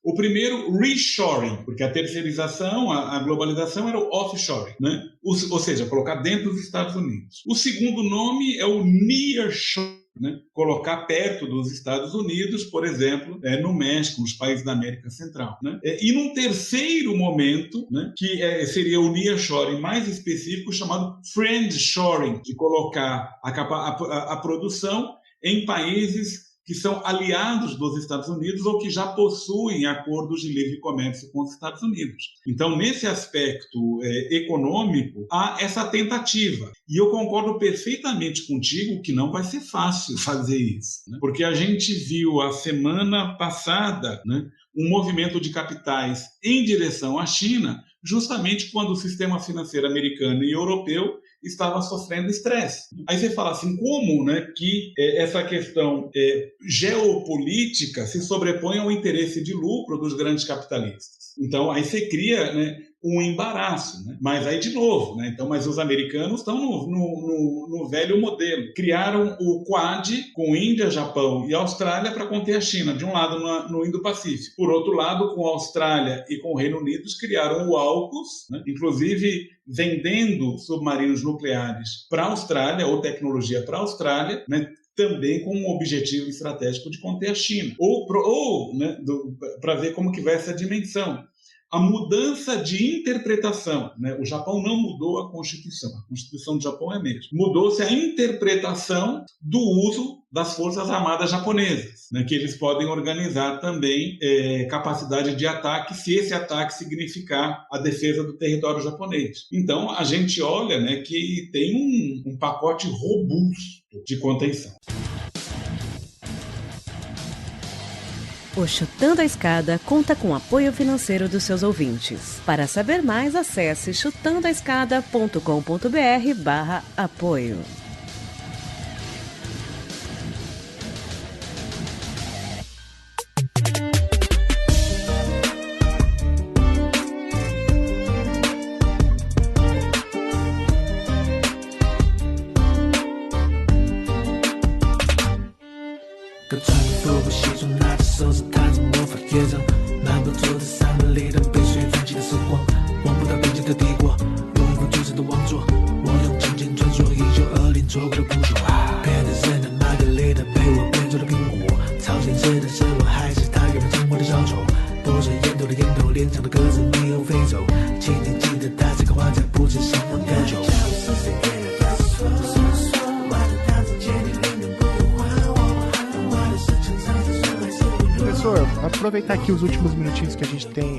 O primeiro, reshoring, porque a terceirização, a globalização era o offshoring, né? Ou seja, colocar dentro dos Estados Unidos. O segundo nome é o nearshoring, né? Colocar perto dos Estados Unidos, por exemplo, no México, nos países da América Central. Né? E num terceiro momento, né, que seria o nearshoring mais específico, chamado friendshoring, de colocar a produção em países que são aliados dos Estados Unidos ou que já possuem acordos de livre comércio com os Estados Unidos. Então, nesse aspecto econômico, há essa tentativa. E eu concordo perfeitamente contigo que não vai ser fácil fazer isso, né? Porque a gente viu a semana passada, né, um movimento de capitais em direção à China, justamente quando o sistema financeiro americano e europeu estava sofrendo estresse. Aí você fala assim, como, né, que essa questão geopolítica se sobrepõe ao interesse de lucro dos grandes capitalistas. Então, aí você cria, né, um embaraço, né? Mas aí, de novo, né? Então, mas os americanos estão no velho modelo. Criaram o Quad com Índia, Japão e Austrália para conter a China, de um lado no Indo-Pacífico. Por outro lado, com a Austrália e com o Reino Unido, criaram o AUKUS, né? Inclusive vendendo submarinos nucleares para a Austrália, ou tecnologia para a Austrália, né? Também com um objetivo estratégico de conter a China. Ou né, para ver como que vai essa dimensão. A mudança de interpretação, né? O Japão não mudou a Constituição do Japão é a mesma. Mudou-se a interpretação do uso das Forças Armadas japonesas, né? Que eles podem organizar também capacidade de ataque, se esse ataque significar a defesa do território japonês. Então, a gente olha, né, que tem um pacote robusto de contenção. O Chutando a Escada conta com apoio financeiro dos seus ouvintes. Para saber mais, acesse chutandoaescada.com.br/apoio. Good time. 节奏，南北坐在山门里等被水泛起的时光，望不到边界的帝国，有一副巨人的王座，我用金钱传说1920做过的捕捉，变成谁的玛格丽特被我变做了苹果，操心谁的是我还是他原本生活的小丑，拨着烟斗的烟头，脸上的鸽子没有飞走，请你记得他是个花甲，不是什么歌手。Professor, aproveitar aqui os últimos minutinhos que a gente tem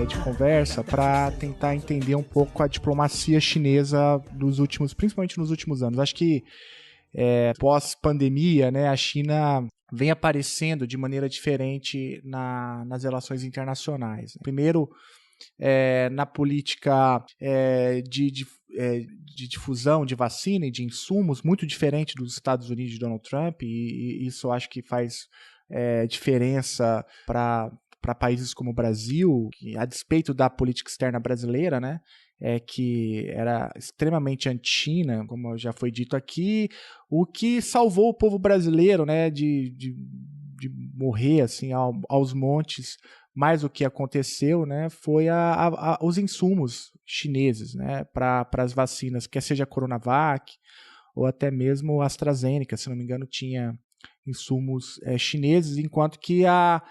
de conversa para tentar entender um pouco a diplomacia chinesa principalmente nos últimos anos. Acho que pós-pandemia, né, a China vem aparecendo de maneira diferente nas relações internacionais. Primeiro, na política de difusão de vacina e de insumos, muito diferente dos Estados Unidos de Donald Trump, e isso acho que faz diferença para países como o Brasil, que, a despeito da política externa brasileira, né, que era extremamente anti-China, como já foi dito aqui, o que salvou o povo brasileiro, né, de morrer assim, aos montes. Mas o que aconteceu, né, foi os insumos chineses, né, para as vacinas, quer seja a Coronavac ou até mesmo a AstraZeneca, se não me engano, tinha insumos chineses, enquanto que a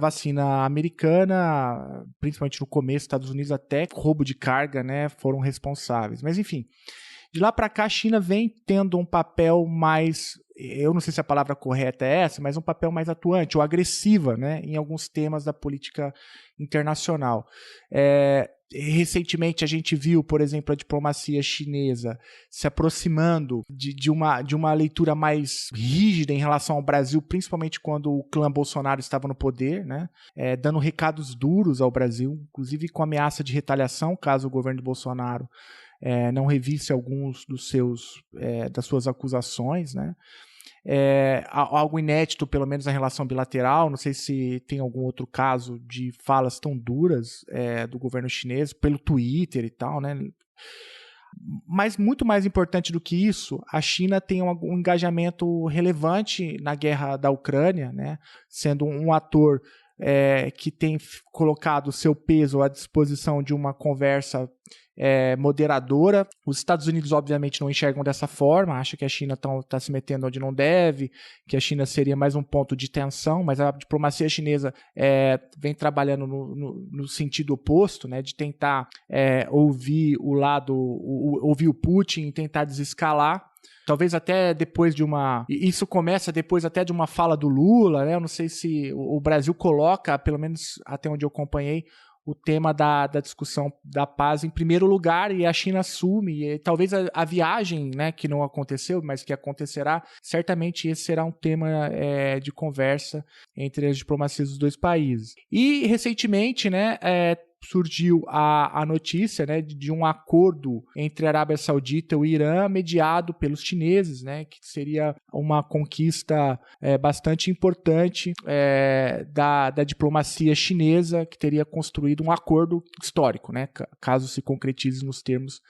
vacina americana, principalmente no começo, Estados Unidos, até roubo de carga, né, foram responsáveis. Mas, enfim, de lá para cá, a China vem tendo um papel mais, eu não sei se a palavra correta é essa, mas um papel mais atuante ou agressiva, né, em alguns temas da política internacional. Recentemente a gente viu, por exemplo, a diplomacia chinesa se aproximando de uma leitura mais rígida em relação ao Brasil, principalmente quando o clã Bolsonaro estava no poder, né? Dando recados duros ao Brasil, inclusive com ameaça de retaliação caso o governo de Bolsonaro não revisse alguns das suas acusações, né? Algo inédito, pelo menos na relação bilateral. Não sei se tem algum outro caso de falas tão duras do governo chinês pelo Twitter e tal, né? Mas muito mais importante do que isso, a China tem um engajamento relevante na guerra da Ucrânia, né? Sendo um ator que tem colocado seu peso à disposição de uma conversa moderadora. Os Estados Unidos obviamente não enxergam dessa forma, acham que a China está se metendo onde não deve, que a China seria mais um ponto de tensão, mas a diplomacia chinesa vem trabalhando no sentido oposto, né, de tentar ouvir o Putin e tentar desescalar. Talvez até depois isso começa depois até de uma fala do Lula, né? Eu não sei se o Brasil coloca, pelo menos até onde eu acompanhei, o tema da discussão da paz em primeiro lugar, e a China assume, e talvez a viagem, né, que não aconteceu, mas que acontecerá, certamente esse será um tema de conversa entre as diplomacias dos dois países. E recentemente, né, surgiu a notícia, né, de um acordo entre a Arábia Saudita e o Irã, mediado pelos chineses, né, que seria uma conquista bastante importante da diplomacia chinesa, que teria construído um acordo histórico, né, caso se concretize nos termos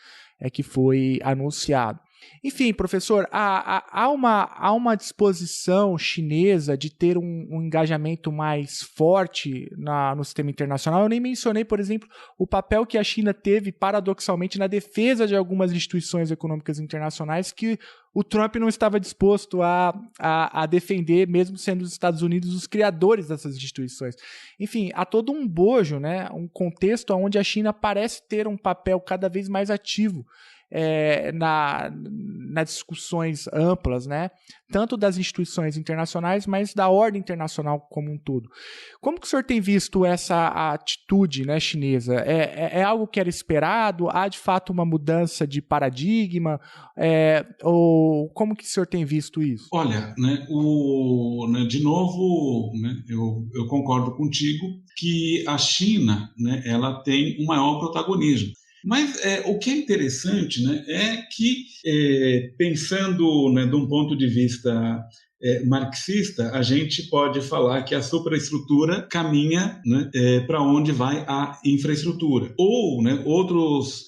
que foi anunciado. Enfim, professor, há uma disposição chinesa de ter um engajamento mais forte no sistema internacional. Eu nem mencionei, por exemplo, o papel que a China teve, paradoxalmente, na defesa de algumas instituições econômicas internacionais que o Trump não estava disposto a defender, mesmo sendo os Estados Unidos os criadores dessas instituições. Enfim, há todo um bojo, né, um contexto onde a China parece ter um papel cada vez mais ativo nas discussões amplas, né? Tanto das instituições internacionais, mas da ordem internacional como um todo. Como que o senhor tem visto essa atitude, né, chinesa? É algo que era esperado? Há, de fato, uma mudança de paradigma? Ou como que o senhor tem visto isso? Olha, né, de novo, né, eu concordo contigo que a China, né, ela tem um maior protagonismo. Mas o que é interessante, né, é que, pensando, né, de um ponto de vista marxista, a gente pode falar que a superestrutura caminha, né, para onde vai a infraestrutura. Ou, né, outros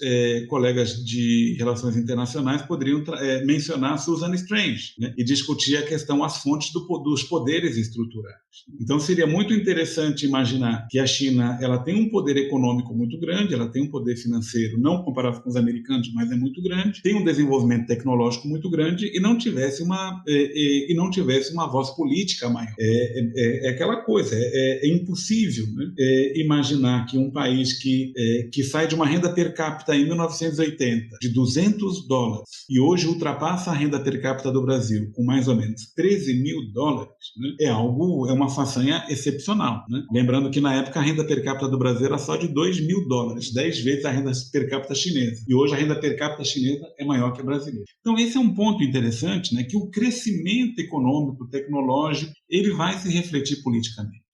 colegas de relações internacionais poderiam mencionar Susan Strange, né, e discutir a questão, as fontes dos poderes estruturais. Então seria muito interessante imaginar que a China, ela tem um poder econômico muito grande, ela tem um poder financeiro não comparado com os americanos, mas é muito grande, tem um desenvolvimento tecnológico muito grande e não tivesse uma voz política maior. É aquela coisa, é impossível, né, imaginar que um país que sai de uma renda per capita em 1980 de $200 e hoje ultrapassa a renda per capita do Brasil com mais ou menos $13.000, né, é uma façanha excepcional, né? Lembrando que na época a renda per capita do Brasil era só de $2.000, 10 vezes a renda per capita chinesa. E hoje a renda per capita chinesa é maior que a brasileira. Então esse é um ponto interessante, né, que o crescimento econômico, tecnológico, ele vai se refletir politicamente.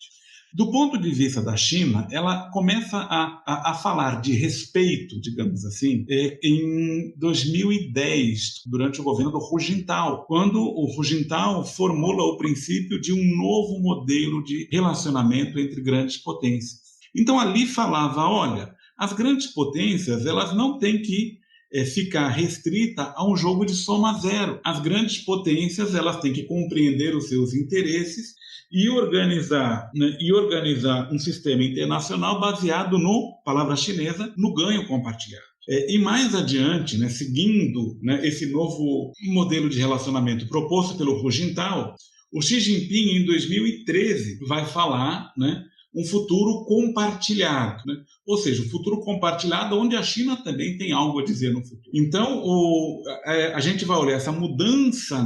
Do ponto de vista da China, ela começa a falar de respeito, digamos assim, em 2010, durante o governo do Hu Jintao, quando o Hu Jintao formula o princípio de um novo modelo de relacionamento entre grandes potências. Então ali falava, olha, as grandes potências, elas não têm que ficar restrita a um jogo de soma zero. As grandes potências, elas têm que compreender os seus interesses e organizar um sistema internacional baseado palavra chinesa, no ganho compartilhado. E mais adiante, né, seguindo, né, esse novo modelo de relacionamento proposto pelo Hu Jintao, o Xi Jinping, em 2013, vai falar, né, um futuro compartilhado, né? Ou seja, o futuro compartilhado onde a China também tem algo a dizer no futuro. Então, a gente vai olhar essa mudança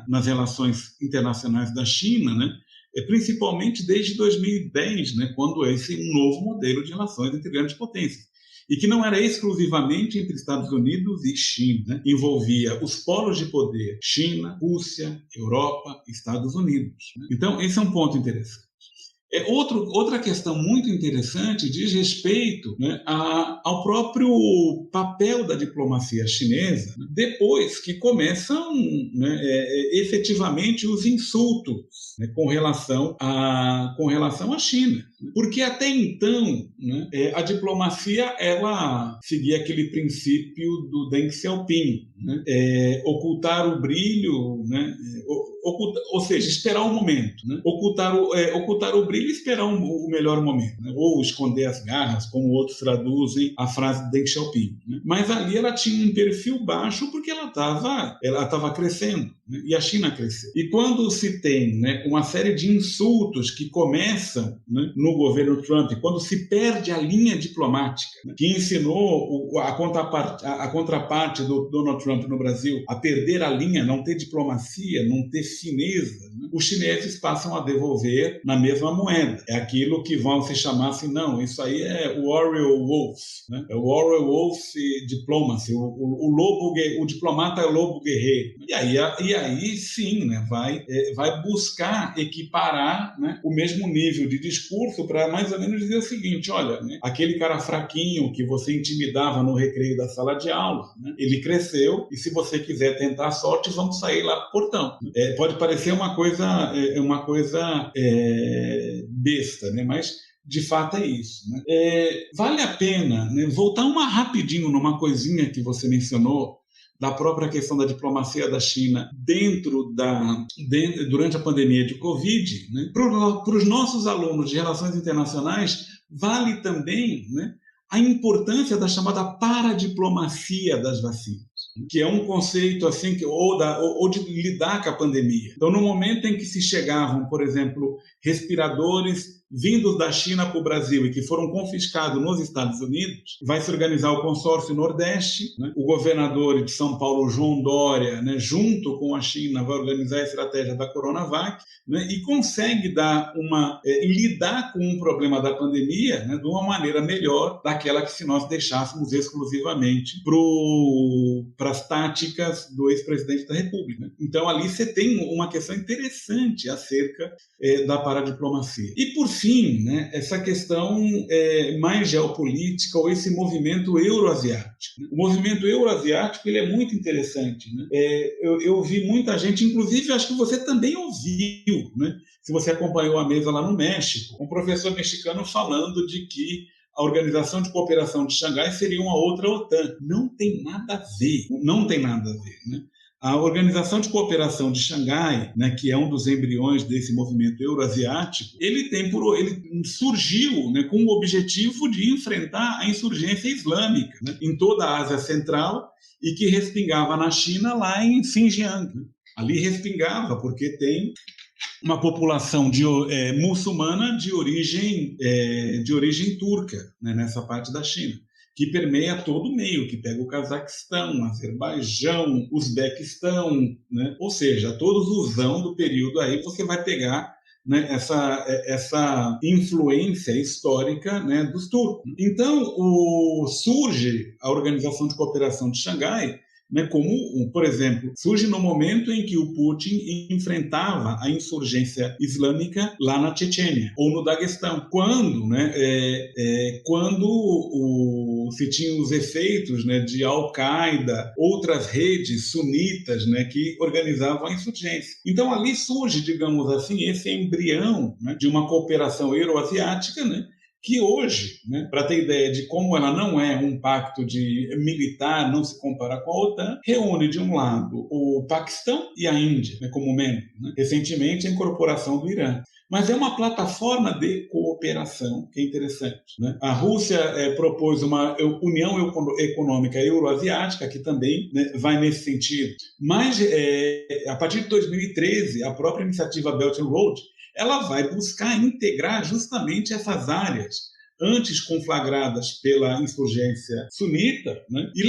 nas relações internacionais da China, né? Principalmente desde 2010, né? Quando esse um novo modelo de relações entre grandes potências. E que não era exclusivamente entre Estados Unidos e China, né? Envolvia os polos de poder, China, Rússia, Europa, Estados Unidos, né? Então, esse é um ponto interessante. Outra questão muito interessante diz respeito, né, ao próprio papel da diplomacia chinesa, né, depois que começam, né, efetivamente os insultos, né, com relação à China. Porque até então, né, a diplomacia ela seguia aquele princípio do Deng Xiaoping, né, ocultar o brilho, né, ou seja, esperar o momento, né? Ocultar o brilho e esperar o melhor momento, né? Ou esconder as garras, como outros traduzem a frase de Deng Xiaoping, né? Mas ali ela tinha um perfil baixo porque ela estava crescendo, né? E a China cresceu. E quando se tem, né, uma série de insultos que começam, né, no governo Trump, quando se perde a linha diplomática, né, que ensinou a contraparte do Donald Trump no Brasil a perder a linha, não ter diplomacia, não ter fineza, né? Os chineses passam a devolver na mesma moeda. É aquilo que vão se chamar assim, não, isso aí é o Warrior Wolf, né? É o Warrior Wolf Diplomacy, o diplomata é o lobo guerreiro. E aí sim, né, vai buscar equiparar, né, o mesmo nível de discurso para mais ou menos dizer o seguinte, olha, né, aquele cara fraquinho que você intimidava no recreio da sala de aula, né, ele cresceu e se você quiser tentar a sorte, vamos sair lá pro portão. Pode parecer uma coisa besta, né? Mas de fato é isso, né? Vale a pena, né, voltar rapidinho numa coisinha que você mencionou da própria questão da diplomacia da China durante a pandemia de Covid, né? Para os nossos alunos de relações internacionais, vale também, né, a importância da chamada paradiplomacia das vacinas, que é um conceito assim ou de lidar com a pandemia. Então, no momento em que se chegavam, por exemplo, respiradores vindos da China para o Brasil e que foram confiscados nos Estados Unidos, vai se organizar o consórcio Nordeste, né? O governador de São Paulo, João Dória, né, junto com a China, vai organizar a estratégia da Coronavac, né, e consegue lidar com o problema da pandemia, né, de uma maneira melhor daquela que se nós deixássemos exclusivamente para as táticas do ex-presidente da República. Então, ali você tem uma questão interessante acerca da paradiplomacia. E, por fim, fim, né, essa questão mais geopolítica ou esse movimento euroasiático. O movimento euroasiático ele é muito interessante. Né? Eu vi muita gente, inclusive acho que você também ouviu, né, se você acompanhou a mesa lá no México, um professor mexicano falando de que a Organização de Cooperação de Xangai seria uma outra OTAN. Não tem nada a ver, não tem nada a ver, né? A Organização de Cooperação de Xangai, né, que é um dos embriões desse movimento euroasiático, ele surgiu, né, com o objetivo de enfrentar a insurgência islâmica, né, em toda a Ásia Central e que respingava na China lá em Xinjiang. Né? Ali respingava porque tem uma população muçulmana de origem turca, né, nessa parte da China, que permeia todo o meio, que pega o Cazaquistão, Azerbaijão, Uzbequistão, né? Ou seja, todos os zão do período aí você vai pegar, né, essa influência histórica, né, dos turcos. Então, surge a Organização de Cooperação de Xangai, né, como, por exemplo, surge no momento em que o Putin enfrentava a insurgência islâmica lá na Chechênia, ou no Daguestão, quando, né, se tinha os efeitos, né, de Al-Qaeda, outras redes sunitas, né, que organizavam a insurgência. Então, ali surge, digamos assim, esse embrião, né, de uma cooperação euroasiática, né, que hoje, né, para ter ideia de como ela não é um pacto militar, não se compara com a OTAN, reúne de um lado o Paquistão e a Índia, né, como membro, né? Recentemente a incorporação do Irã. Mas é uma plataforma de cooperação que é interessante. Né? A Rússia propôs uma União Econômica Euroasiática, que também, né, vai nesse sentido. Mas, a partir de 2013, a própria iniciativa Belt and Road, ela vai buscar integrar justamente essas áreas antes conflagradas pela insurgência sunita, né, e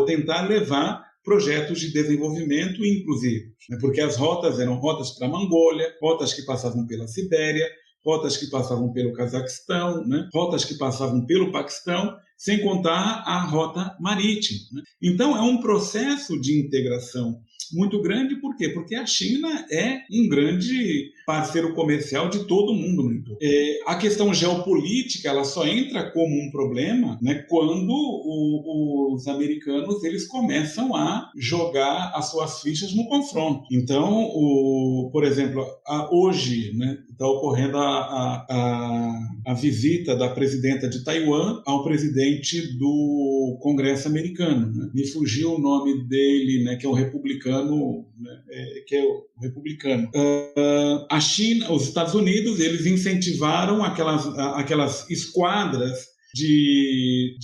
tentar levar projetos de desenvolvimento inclusivos, né, porque as rotas eram rotas para a Mongólia, rotas que passavam pela Sibéria, rotas que passavam pelo Cazaquistão, né, rotas que passavam pelo Paquistão, sem contar a rota marítima. Né? Então, é um processo de integração muito grande. Por quê? Porque a China é um grande parceiro comercial de todo mundo no entorno. A questão geopolítica ela só entra como um problema, né, quando os americanos eles começam a jogar as suas fichas no confronto. Então, por exemplo, hoje, né, está ocorrendo a visita da presidenta de Taiwan ao presidente do Congresso americano. Né? Me fugiu o nome dele, né, que é um republicano. A China, os Estados Unidos, eles incentivaram aquelas esquadras de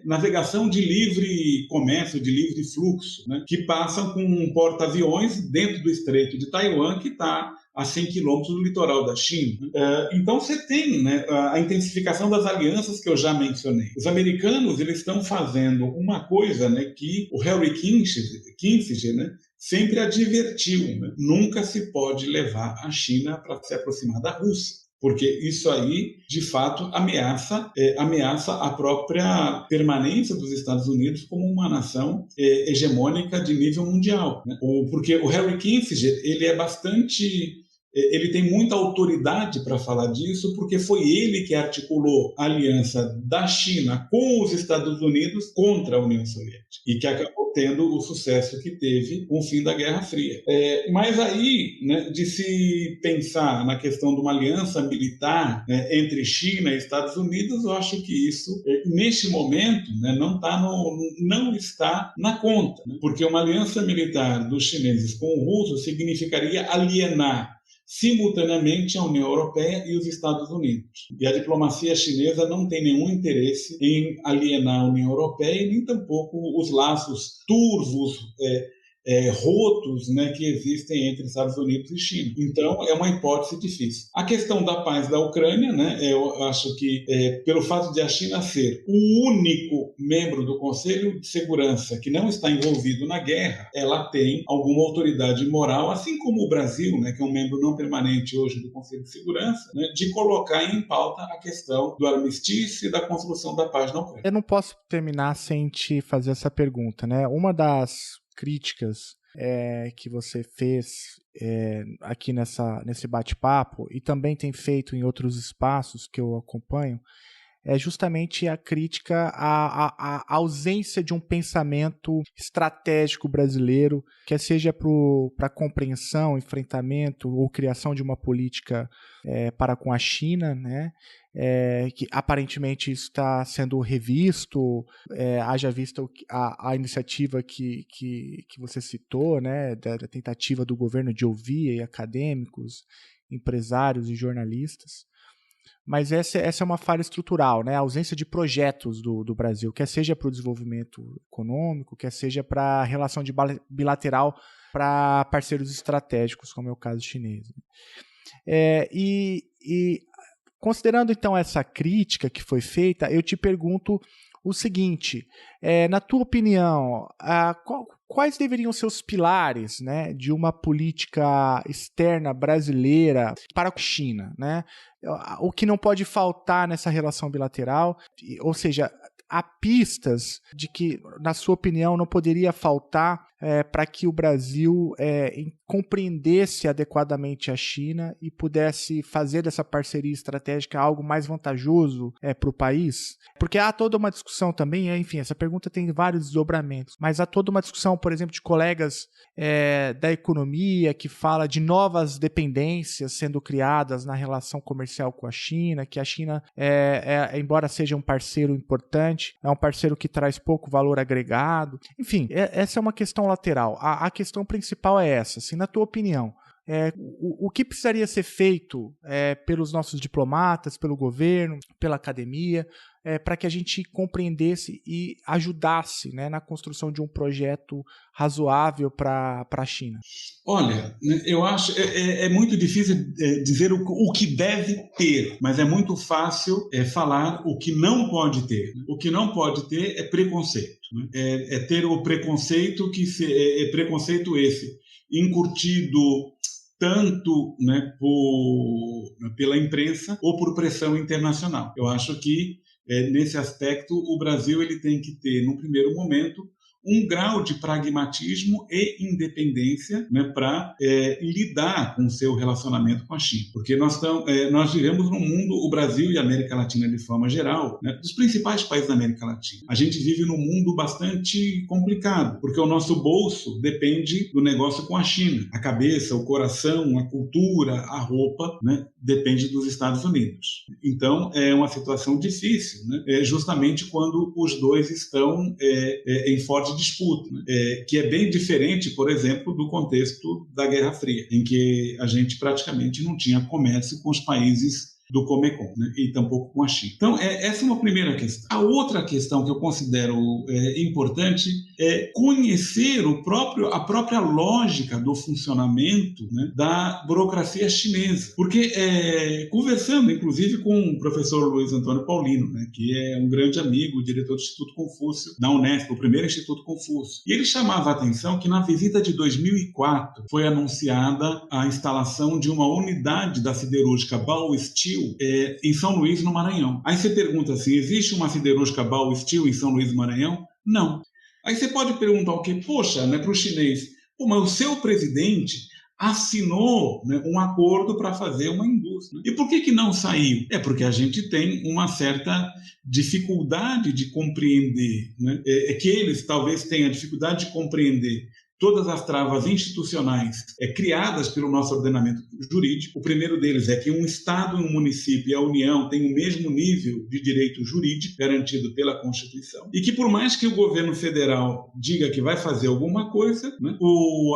navegação de livre comércio, de livre fluxo, né, que passam com um porta-aviões dentro do Estreito de Taiwan, que está a 100 quilômetros do litoral da China. Então você tem, né, a intensificação das alianças que eu já mencionei. Os americanos eles estão fazendo uma coisa, né, que o Henry Kissinger, né, sempre advertiu, né? Nunca se pode levar a China para se aproximar da Rússia, porque isso aí, de fato, ameaça a própria permanência dos Estados Unidos como uma nação hegemônica de nível mundial. Né? Porque o Henry Kissinger, ele tem muita autoridade para falar disso, porque foi ele que articulou a aliança da China com os Estados Unidos contra a União Soviética, e que acabou tendo o sucesso que teve com o fim da Guerra Fria. Mas aí, né, de se pensar na questão de uma aliança militar, né, entre China e Estados Unidos, eu acho que isso, neste momento, né, não está na conta, né, porque uma aliança militar dos chineses com os russos significaria alienar simultaneamente a União Europeia e os Estados Unidos. E a diplomacia chinesa não tem nenhum interesse em alienar a União Europeia, nem tampouco os laços turvos, rotos, né, que existem entre Estados Unidos e China. Então, é uma hipótese difícil. A questão da paz da Ucrânia, né, eu acho que, pelo fato de a China ser o único membro do Conselho de Segurança que não está envolvido na guerra, ela tem alguma autoridade moral, assim como o Brasil, né, que é um membro não permanente hoje do Conselho de Segurança, né, de colocar em pauta a questão do armistício e da construção da paz na Ucrânia. Eu não posso terminar sem te fazer essa pergunta, né? Uma das críticas que você fez aqui nesse bate-papo, e também tem feito em outros espaços que eu acompanho, é justamente a crítica à ausência de um pensamento estratégico brasileiro, quer seja para compreensão, enfrentamento ou criação de uma política para com a China, né? Que aparentemente isso está sendo revisto, haja vista a iniciativa que você citou, né? Da tentativa do governo de ouvir acadêmicos, empresários e jornalistas. Mas essa é uma falha estrutural, né? A ausência de projetos do Brasil, quer seja para o desenvolvimento econômico, quer seja para a relação bilateral para parceiros estratégicos, como é o caso chinês. Considerando então essa crítica que foi feita, eu te pergunto o seguinte, na tua opinião, quais deveriam ser os pilares, né, de uma política externa brasileira para a China, né? O que não pode faltar nessa relação bilateral, ou seja, há pistas de que, na sua opinião, não poderia faltar para que o Brasil compreendesse adequadamente a China e pudesse fazer dessa parceria estratégica algo mais vantajoso para o país? Porque há toda uma discussão também, enfim, essa pergunta tem vários desdobramentos, mas há toda uma discussão, por exemplo, de colegas da economia que fala de novas dependências sendo criadas na relação comercial com a China, que a China, embora seja um parceiro importante, é um parceiro que traz pouco valor agregado. Enfim, essa é uma questão lateral. A questão principal é essa, assim, na tua opinião. O que precisaria ser feito pelos nossos diplomatas, pelo governo, pela academia, para que a gente compreendesse e ajudasse, né, na construção de um projeto razoável para a China? Olha, eu acho é muito difícil dizer o que deve ter, mas é muito fácil falar o que não pode ter. O que não pode ter é preconceito. É ter o preconceito preconceito esse incutido tanto, né, pela imprensa ou por pressão internacional. Eu acho que, nesse aspecto, o Brasil ele tem que ter, num primeiro momento, um grau de pragmatismo e independência, né, para lidar com o seu relacionamento com a China. Porque nós vivemos num mundo, o Brasil e a América Latina de forma geral, né, dos principais países da América Latina. A gente vive num mundo bastante complicado, porque o nosso bolso depende do negócio com a China. A cabeça, o coração, a cultura, a roupa, né, depende dos Estados Unidos. Então, é uma situação difícil, né, justamente quando os dois estão em forte disputa, né? Que é bem diferente, por exemplo, do contexto da Guerra Fria, em que a gente praticamente não tinha comércio com os países do Comecon, né? E tampouco com a China. Então, essa é uma primeira questão. A outra questão que eu considero importante é conhecer a própria lógica do funcionamento, né, da burocracia chinesa. Porque, conversando, inclusive, com o professor Luiz Antônio Paulino, né, que é um grande amigo, diretor do Instituto Confúcio, da Unesp, o primeiro Instituto Confúcio, e ele chamava a atenção que, na visita de 2004, foi anunciada a instalação de uma unidade da siderúrgica Baowu Steel em São Luís, no Maranhão. Aí você pergunta assim, existe uma siderúrgica Baowu Steel em São Luís, no Maranhão? Não. Aí você pode perguntar o quê? Poxa, né, para o chinês, mas o seu presidente assinou, né, um acordo para fazer uma indústria. E por que não saiu? Porque a gente tem uma certa dificuldade de compreender, né? Que eles talvez tenham dificuldade de compreender todas as travas institucionais criadas pelo nosso ordenamento jurídico. O primeiro deles é que um Estado, um município e a União têm o mesmo nível de direito jurídico garantido pela Constituição, e que por mais que o governo federal diga que vai fazer alguma coisa, né,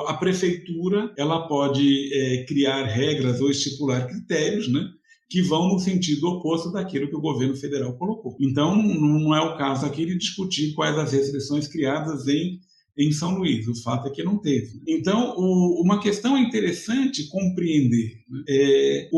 a prefeitura ela pode criar regras ou estipular critérios, né, que vão no sentido oposto daquilo que o governo federal colocou. Então, não é o caso aqui de discutir quais as restrições criadas em São Luís, o fato é que não teve. Então, uma questão interessante compreender, né,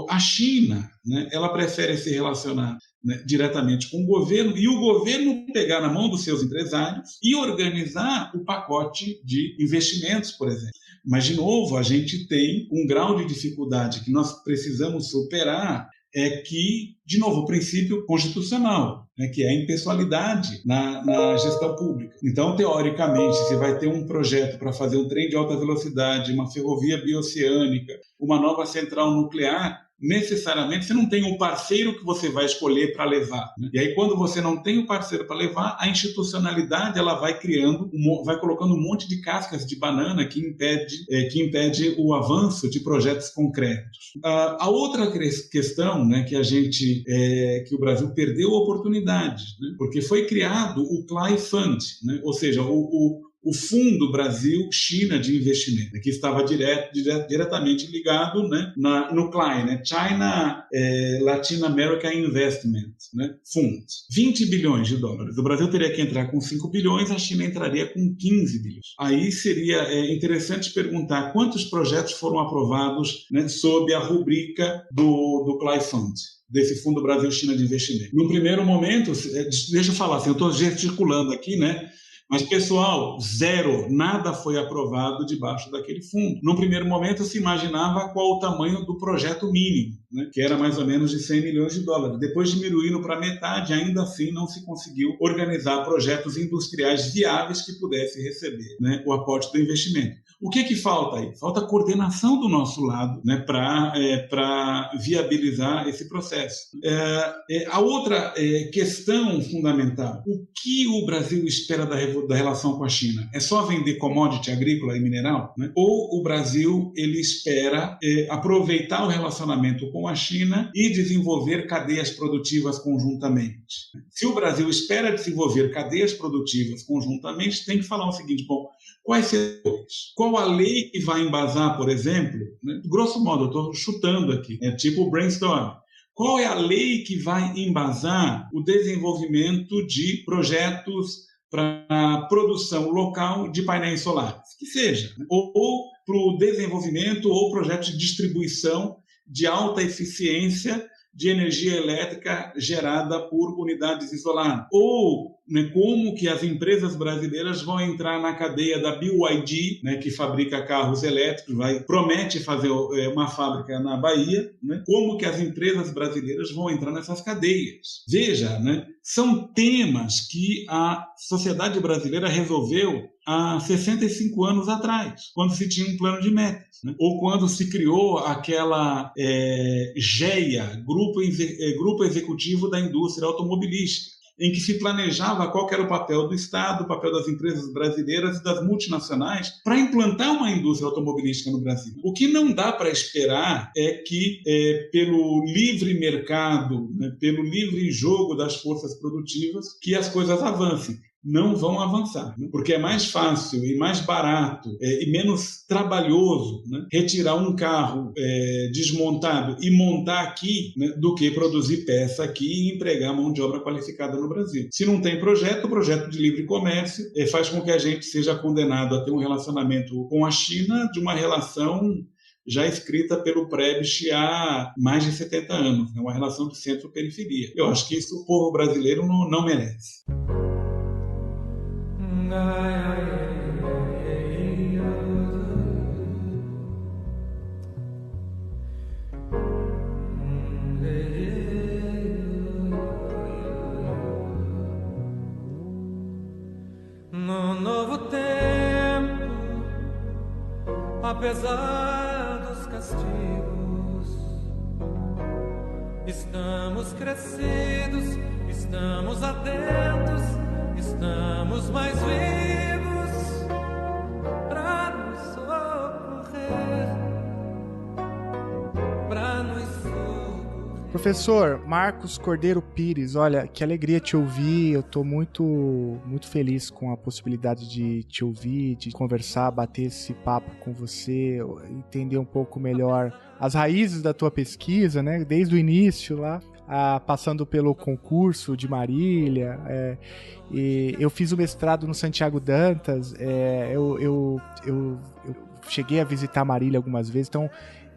a China, né, ela prefere se relacionar, né, diretamente com o governo, e o governo pegar na mão dos seus empresários e organizar o pacote de investimentos, por exemplo. Mas, de novo, a gente tem um grau de dificuldade que nós precisamos superar é que, de novo, o princípio constitucional, né, que é a impessoalidade na gestão pública. Então, teoricamente, se vai ter um projeto para fazer um trem de alta velocidade, uma ferrovia bioceânica, uma nova central nuclear, necessariamente você não tem um parceiro que você vai escolher para levar, né? E aí, quando você não tem um parceiro para levar, a institucionalidade ela vai vai colocando um monte de cascas de banana que impede o avanço de projetos concretos. A outra questão, né, que o Brasil perdeu a oportunidade, né, porque foi criado o CLI Fund, né, ou seja, o Fundo Brasil-China de Investimento, que estava diretamente ligado, né, no CLI, né, China Latin America Investment, né, Fund. 20 bilhões de dólares. O Brasil teria que entrar com 5 bilhões, a China entraria com 15 bilhões. Aí seria interessante perguntar quantos projetos foram aprovados, né, sob a rubrica do CLI Fund, desse Fundo Brasil-China de Investimento. No primeiro momento, deixa eu falar assim, eu estou gesticulando aqui, né? Mas, pessoal, zero, nada foi aprovado debaixo daquele fundo. No primeiro momento, se imaginava qual o tamanho do projeto mínimo, né, que era mais ou menos de 100 milhões de dólares. Depois diminuindo para metade, ainda assim não se conseguiu organizar projetos industriais viáveis que pudessem receber, né, o aporte do investimento. O que falta aí? Falta coordenação do nosso lado, né, para viabilizar esse processo. A outra questão fundamental, o que o Brasil espera da relação com a China? É só vender commodity agrícola e mineral? Né? Ou o Brasil ele espera aproveitar o relacionamento com a China e desenvolver cadeias produtivas conjuntamente? Se o Brasil espera desenvolver cadeias produtivas conjuntamente, tem que falar o seguinte, bom, quais setores? Qual a lei que vai embasar, por exemplo? Né? Grosso modo, eu estou chutando aqui, é tipo brainstorm. Qual é a lei que vai embasar o desenvolvimento de projetos para produção local de painéis solares? Que seja. Né? Ou para o desenvolvimento ou projetos de distribuição de alta eficiência de energia elétrica gerada por unidades isoladas. Ou, né, como que as empresas brasileiras vão entrar na cadeia da BYD, né, que fabrica carros elétricos, promete fazer uma fábrica na Bahia, né, como que as empresas brasileiras vão entrar nessas cadeias. Veja, né, são temas que a sociedade brasileira resolveu há 65 anos atrás, quando se tinha um plano de metas, né? Ou quando se criou aquela GEA, Grupo Executivo da Indústria Automobilística, em que se planejava qual era o papel do Estado, o papel das empresas brasileiras e das multinacionais para implantar uma indústria automobilística no Brasil. O que não dá para esperar é que, pelo livre mercado, né, pelo livre jogo das forças produtivas, que as coisas avancem. Não vão avançar, né? Porque é mais fácil e mais barato e menos trabalhoso, né, retirar um carro desmontado e montar aqui, né, do que produzir peça aqui e empregar mão de obra qualificada no Brasil. Se não tem projeto, o projeto de livre comércio faz com que a gente seja condenado a ter um relacionamento com a China de uma relação já escrita pelo Prebisch há mais de 70 anos, né, uma relação de centro-periferia. Eu acho que isso o povo brasileiro não merece. No novo tempo, apesar dos castigos, estamos crescidos, estamos atentos, estamos mais vivos pra nos socorrer, pra nos socorrer. Professor Marcos Cordeiro Pires, olha, que alegria te ouvir, eu tô muito, muito feliz com a possibilidade de te ouvir, de conversar, bater esse papo com você, entender um pouco melhor as raízes da tua pesquisa, né, desde o início lá. Passando pelo concurso de Marília, e eu fiz o mestrado no Santiago Dantas, eu cheguei a visitar Marília algumas vezes, então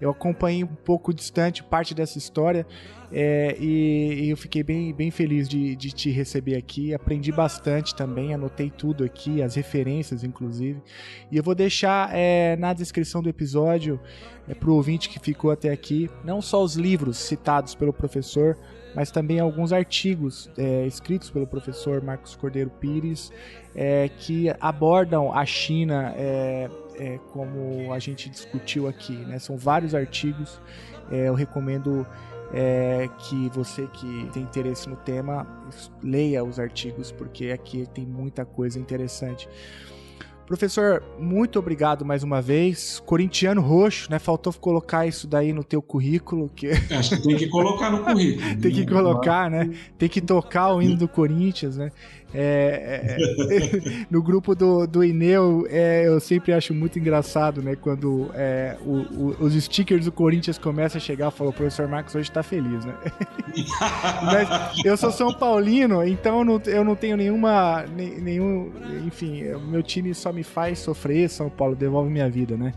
eu acompanhei um pouco distante parte dessa história, e eu fiquei bem feliz de te receber aqui. Aprendi bastante também, anotei tudo aqui, as referências inclusive, e eu vou deixar na descrição do episódio, para o ouvinte que ficou até aqui, não só os livros citados pelo professor, mas também alguns artigos escritos pelo professor Marcos Cordeiro Pires, que abordam a China como a gente discutiu aqui, né? São vários artigos, eu recomendo que você que tem interesse no tema leia os artigos, porque aqui tem muita coisa interessante. Professor, muito obrigado mais uma vez. Corintiano roxo, né? Faltou colocar isso daí no teu currículo. Acho que tem que colocar no currículo. Tem que colocar, né? Tem que tocar o hino do Corinthians, né? No grupo do Ineu, eu sempre acho muito engraçado, né? Quando os stickers do Corinthians começam a chegar, falou, o professor Marcos hoje tá feliz, né? Mas eu sou São Paulino, então eu não tenho nenhum, enfim, meu time só me faz sofrer, São Paulo, devolve minha vida, né?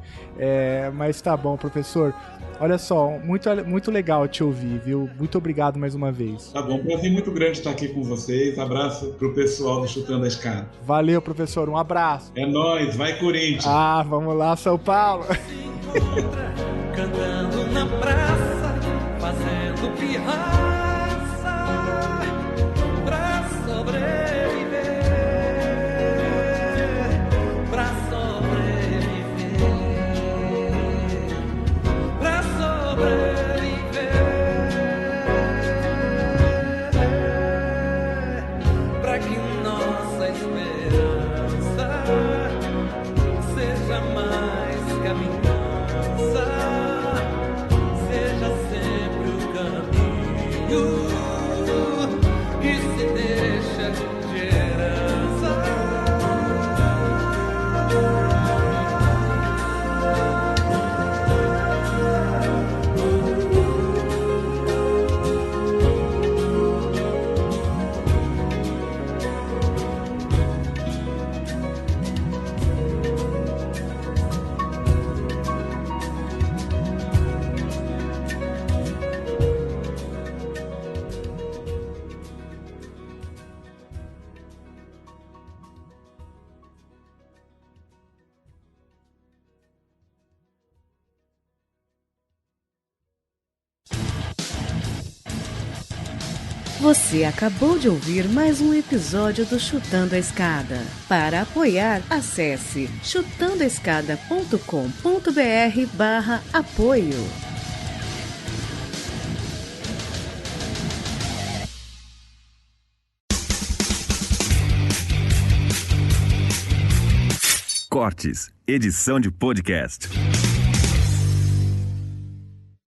Mas tá bom, professor. Olha só, muito legal te ouvir, viu? Muito obrigado mais uma vez. Tá bom, prazer muito grande estar aqui com vocês. Abraço pro pessoal do Chutando a Escada. Valeu, professor. Um abraço. É nóis, vai Corinthians. Vamos lá, São Paulo. Se encontra cantando na praça, fazendo pirraça pra sobreviver, pra sobreviver, pra sobreviver, pra que nossa esperança seja mais caminhança, seja sempre o caminho que se deixa de herança. Você acabou de ouvir mais um episódio do Chutando a Escada. Para apoiar, acesse chutandoaescada.com.br/apoio. Cortes, edição de podcast.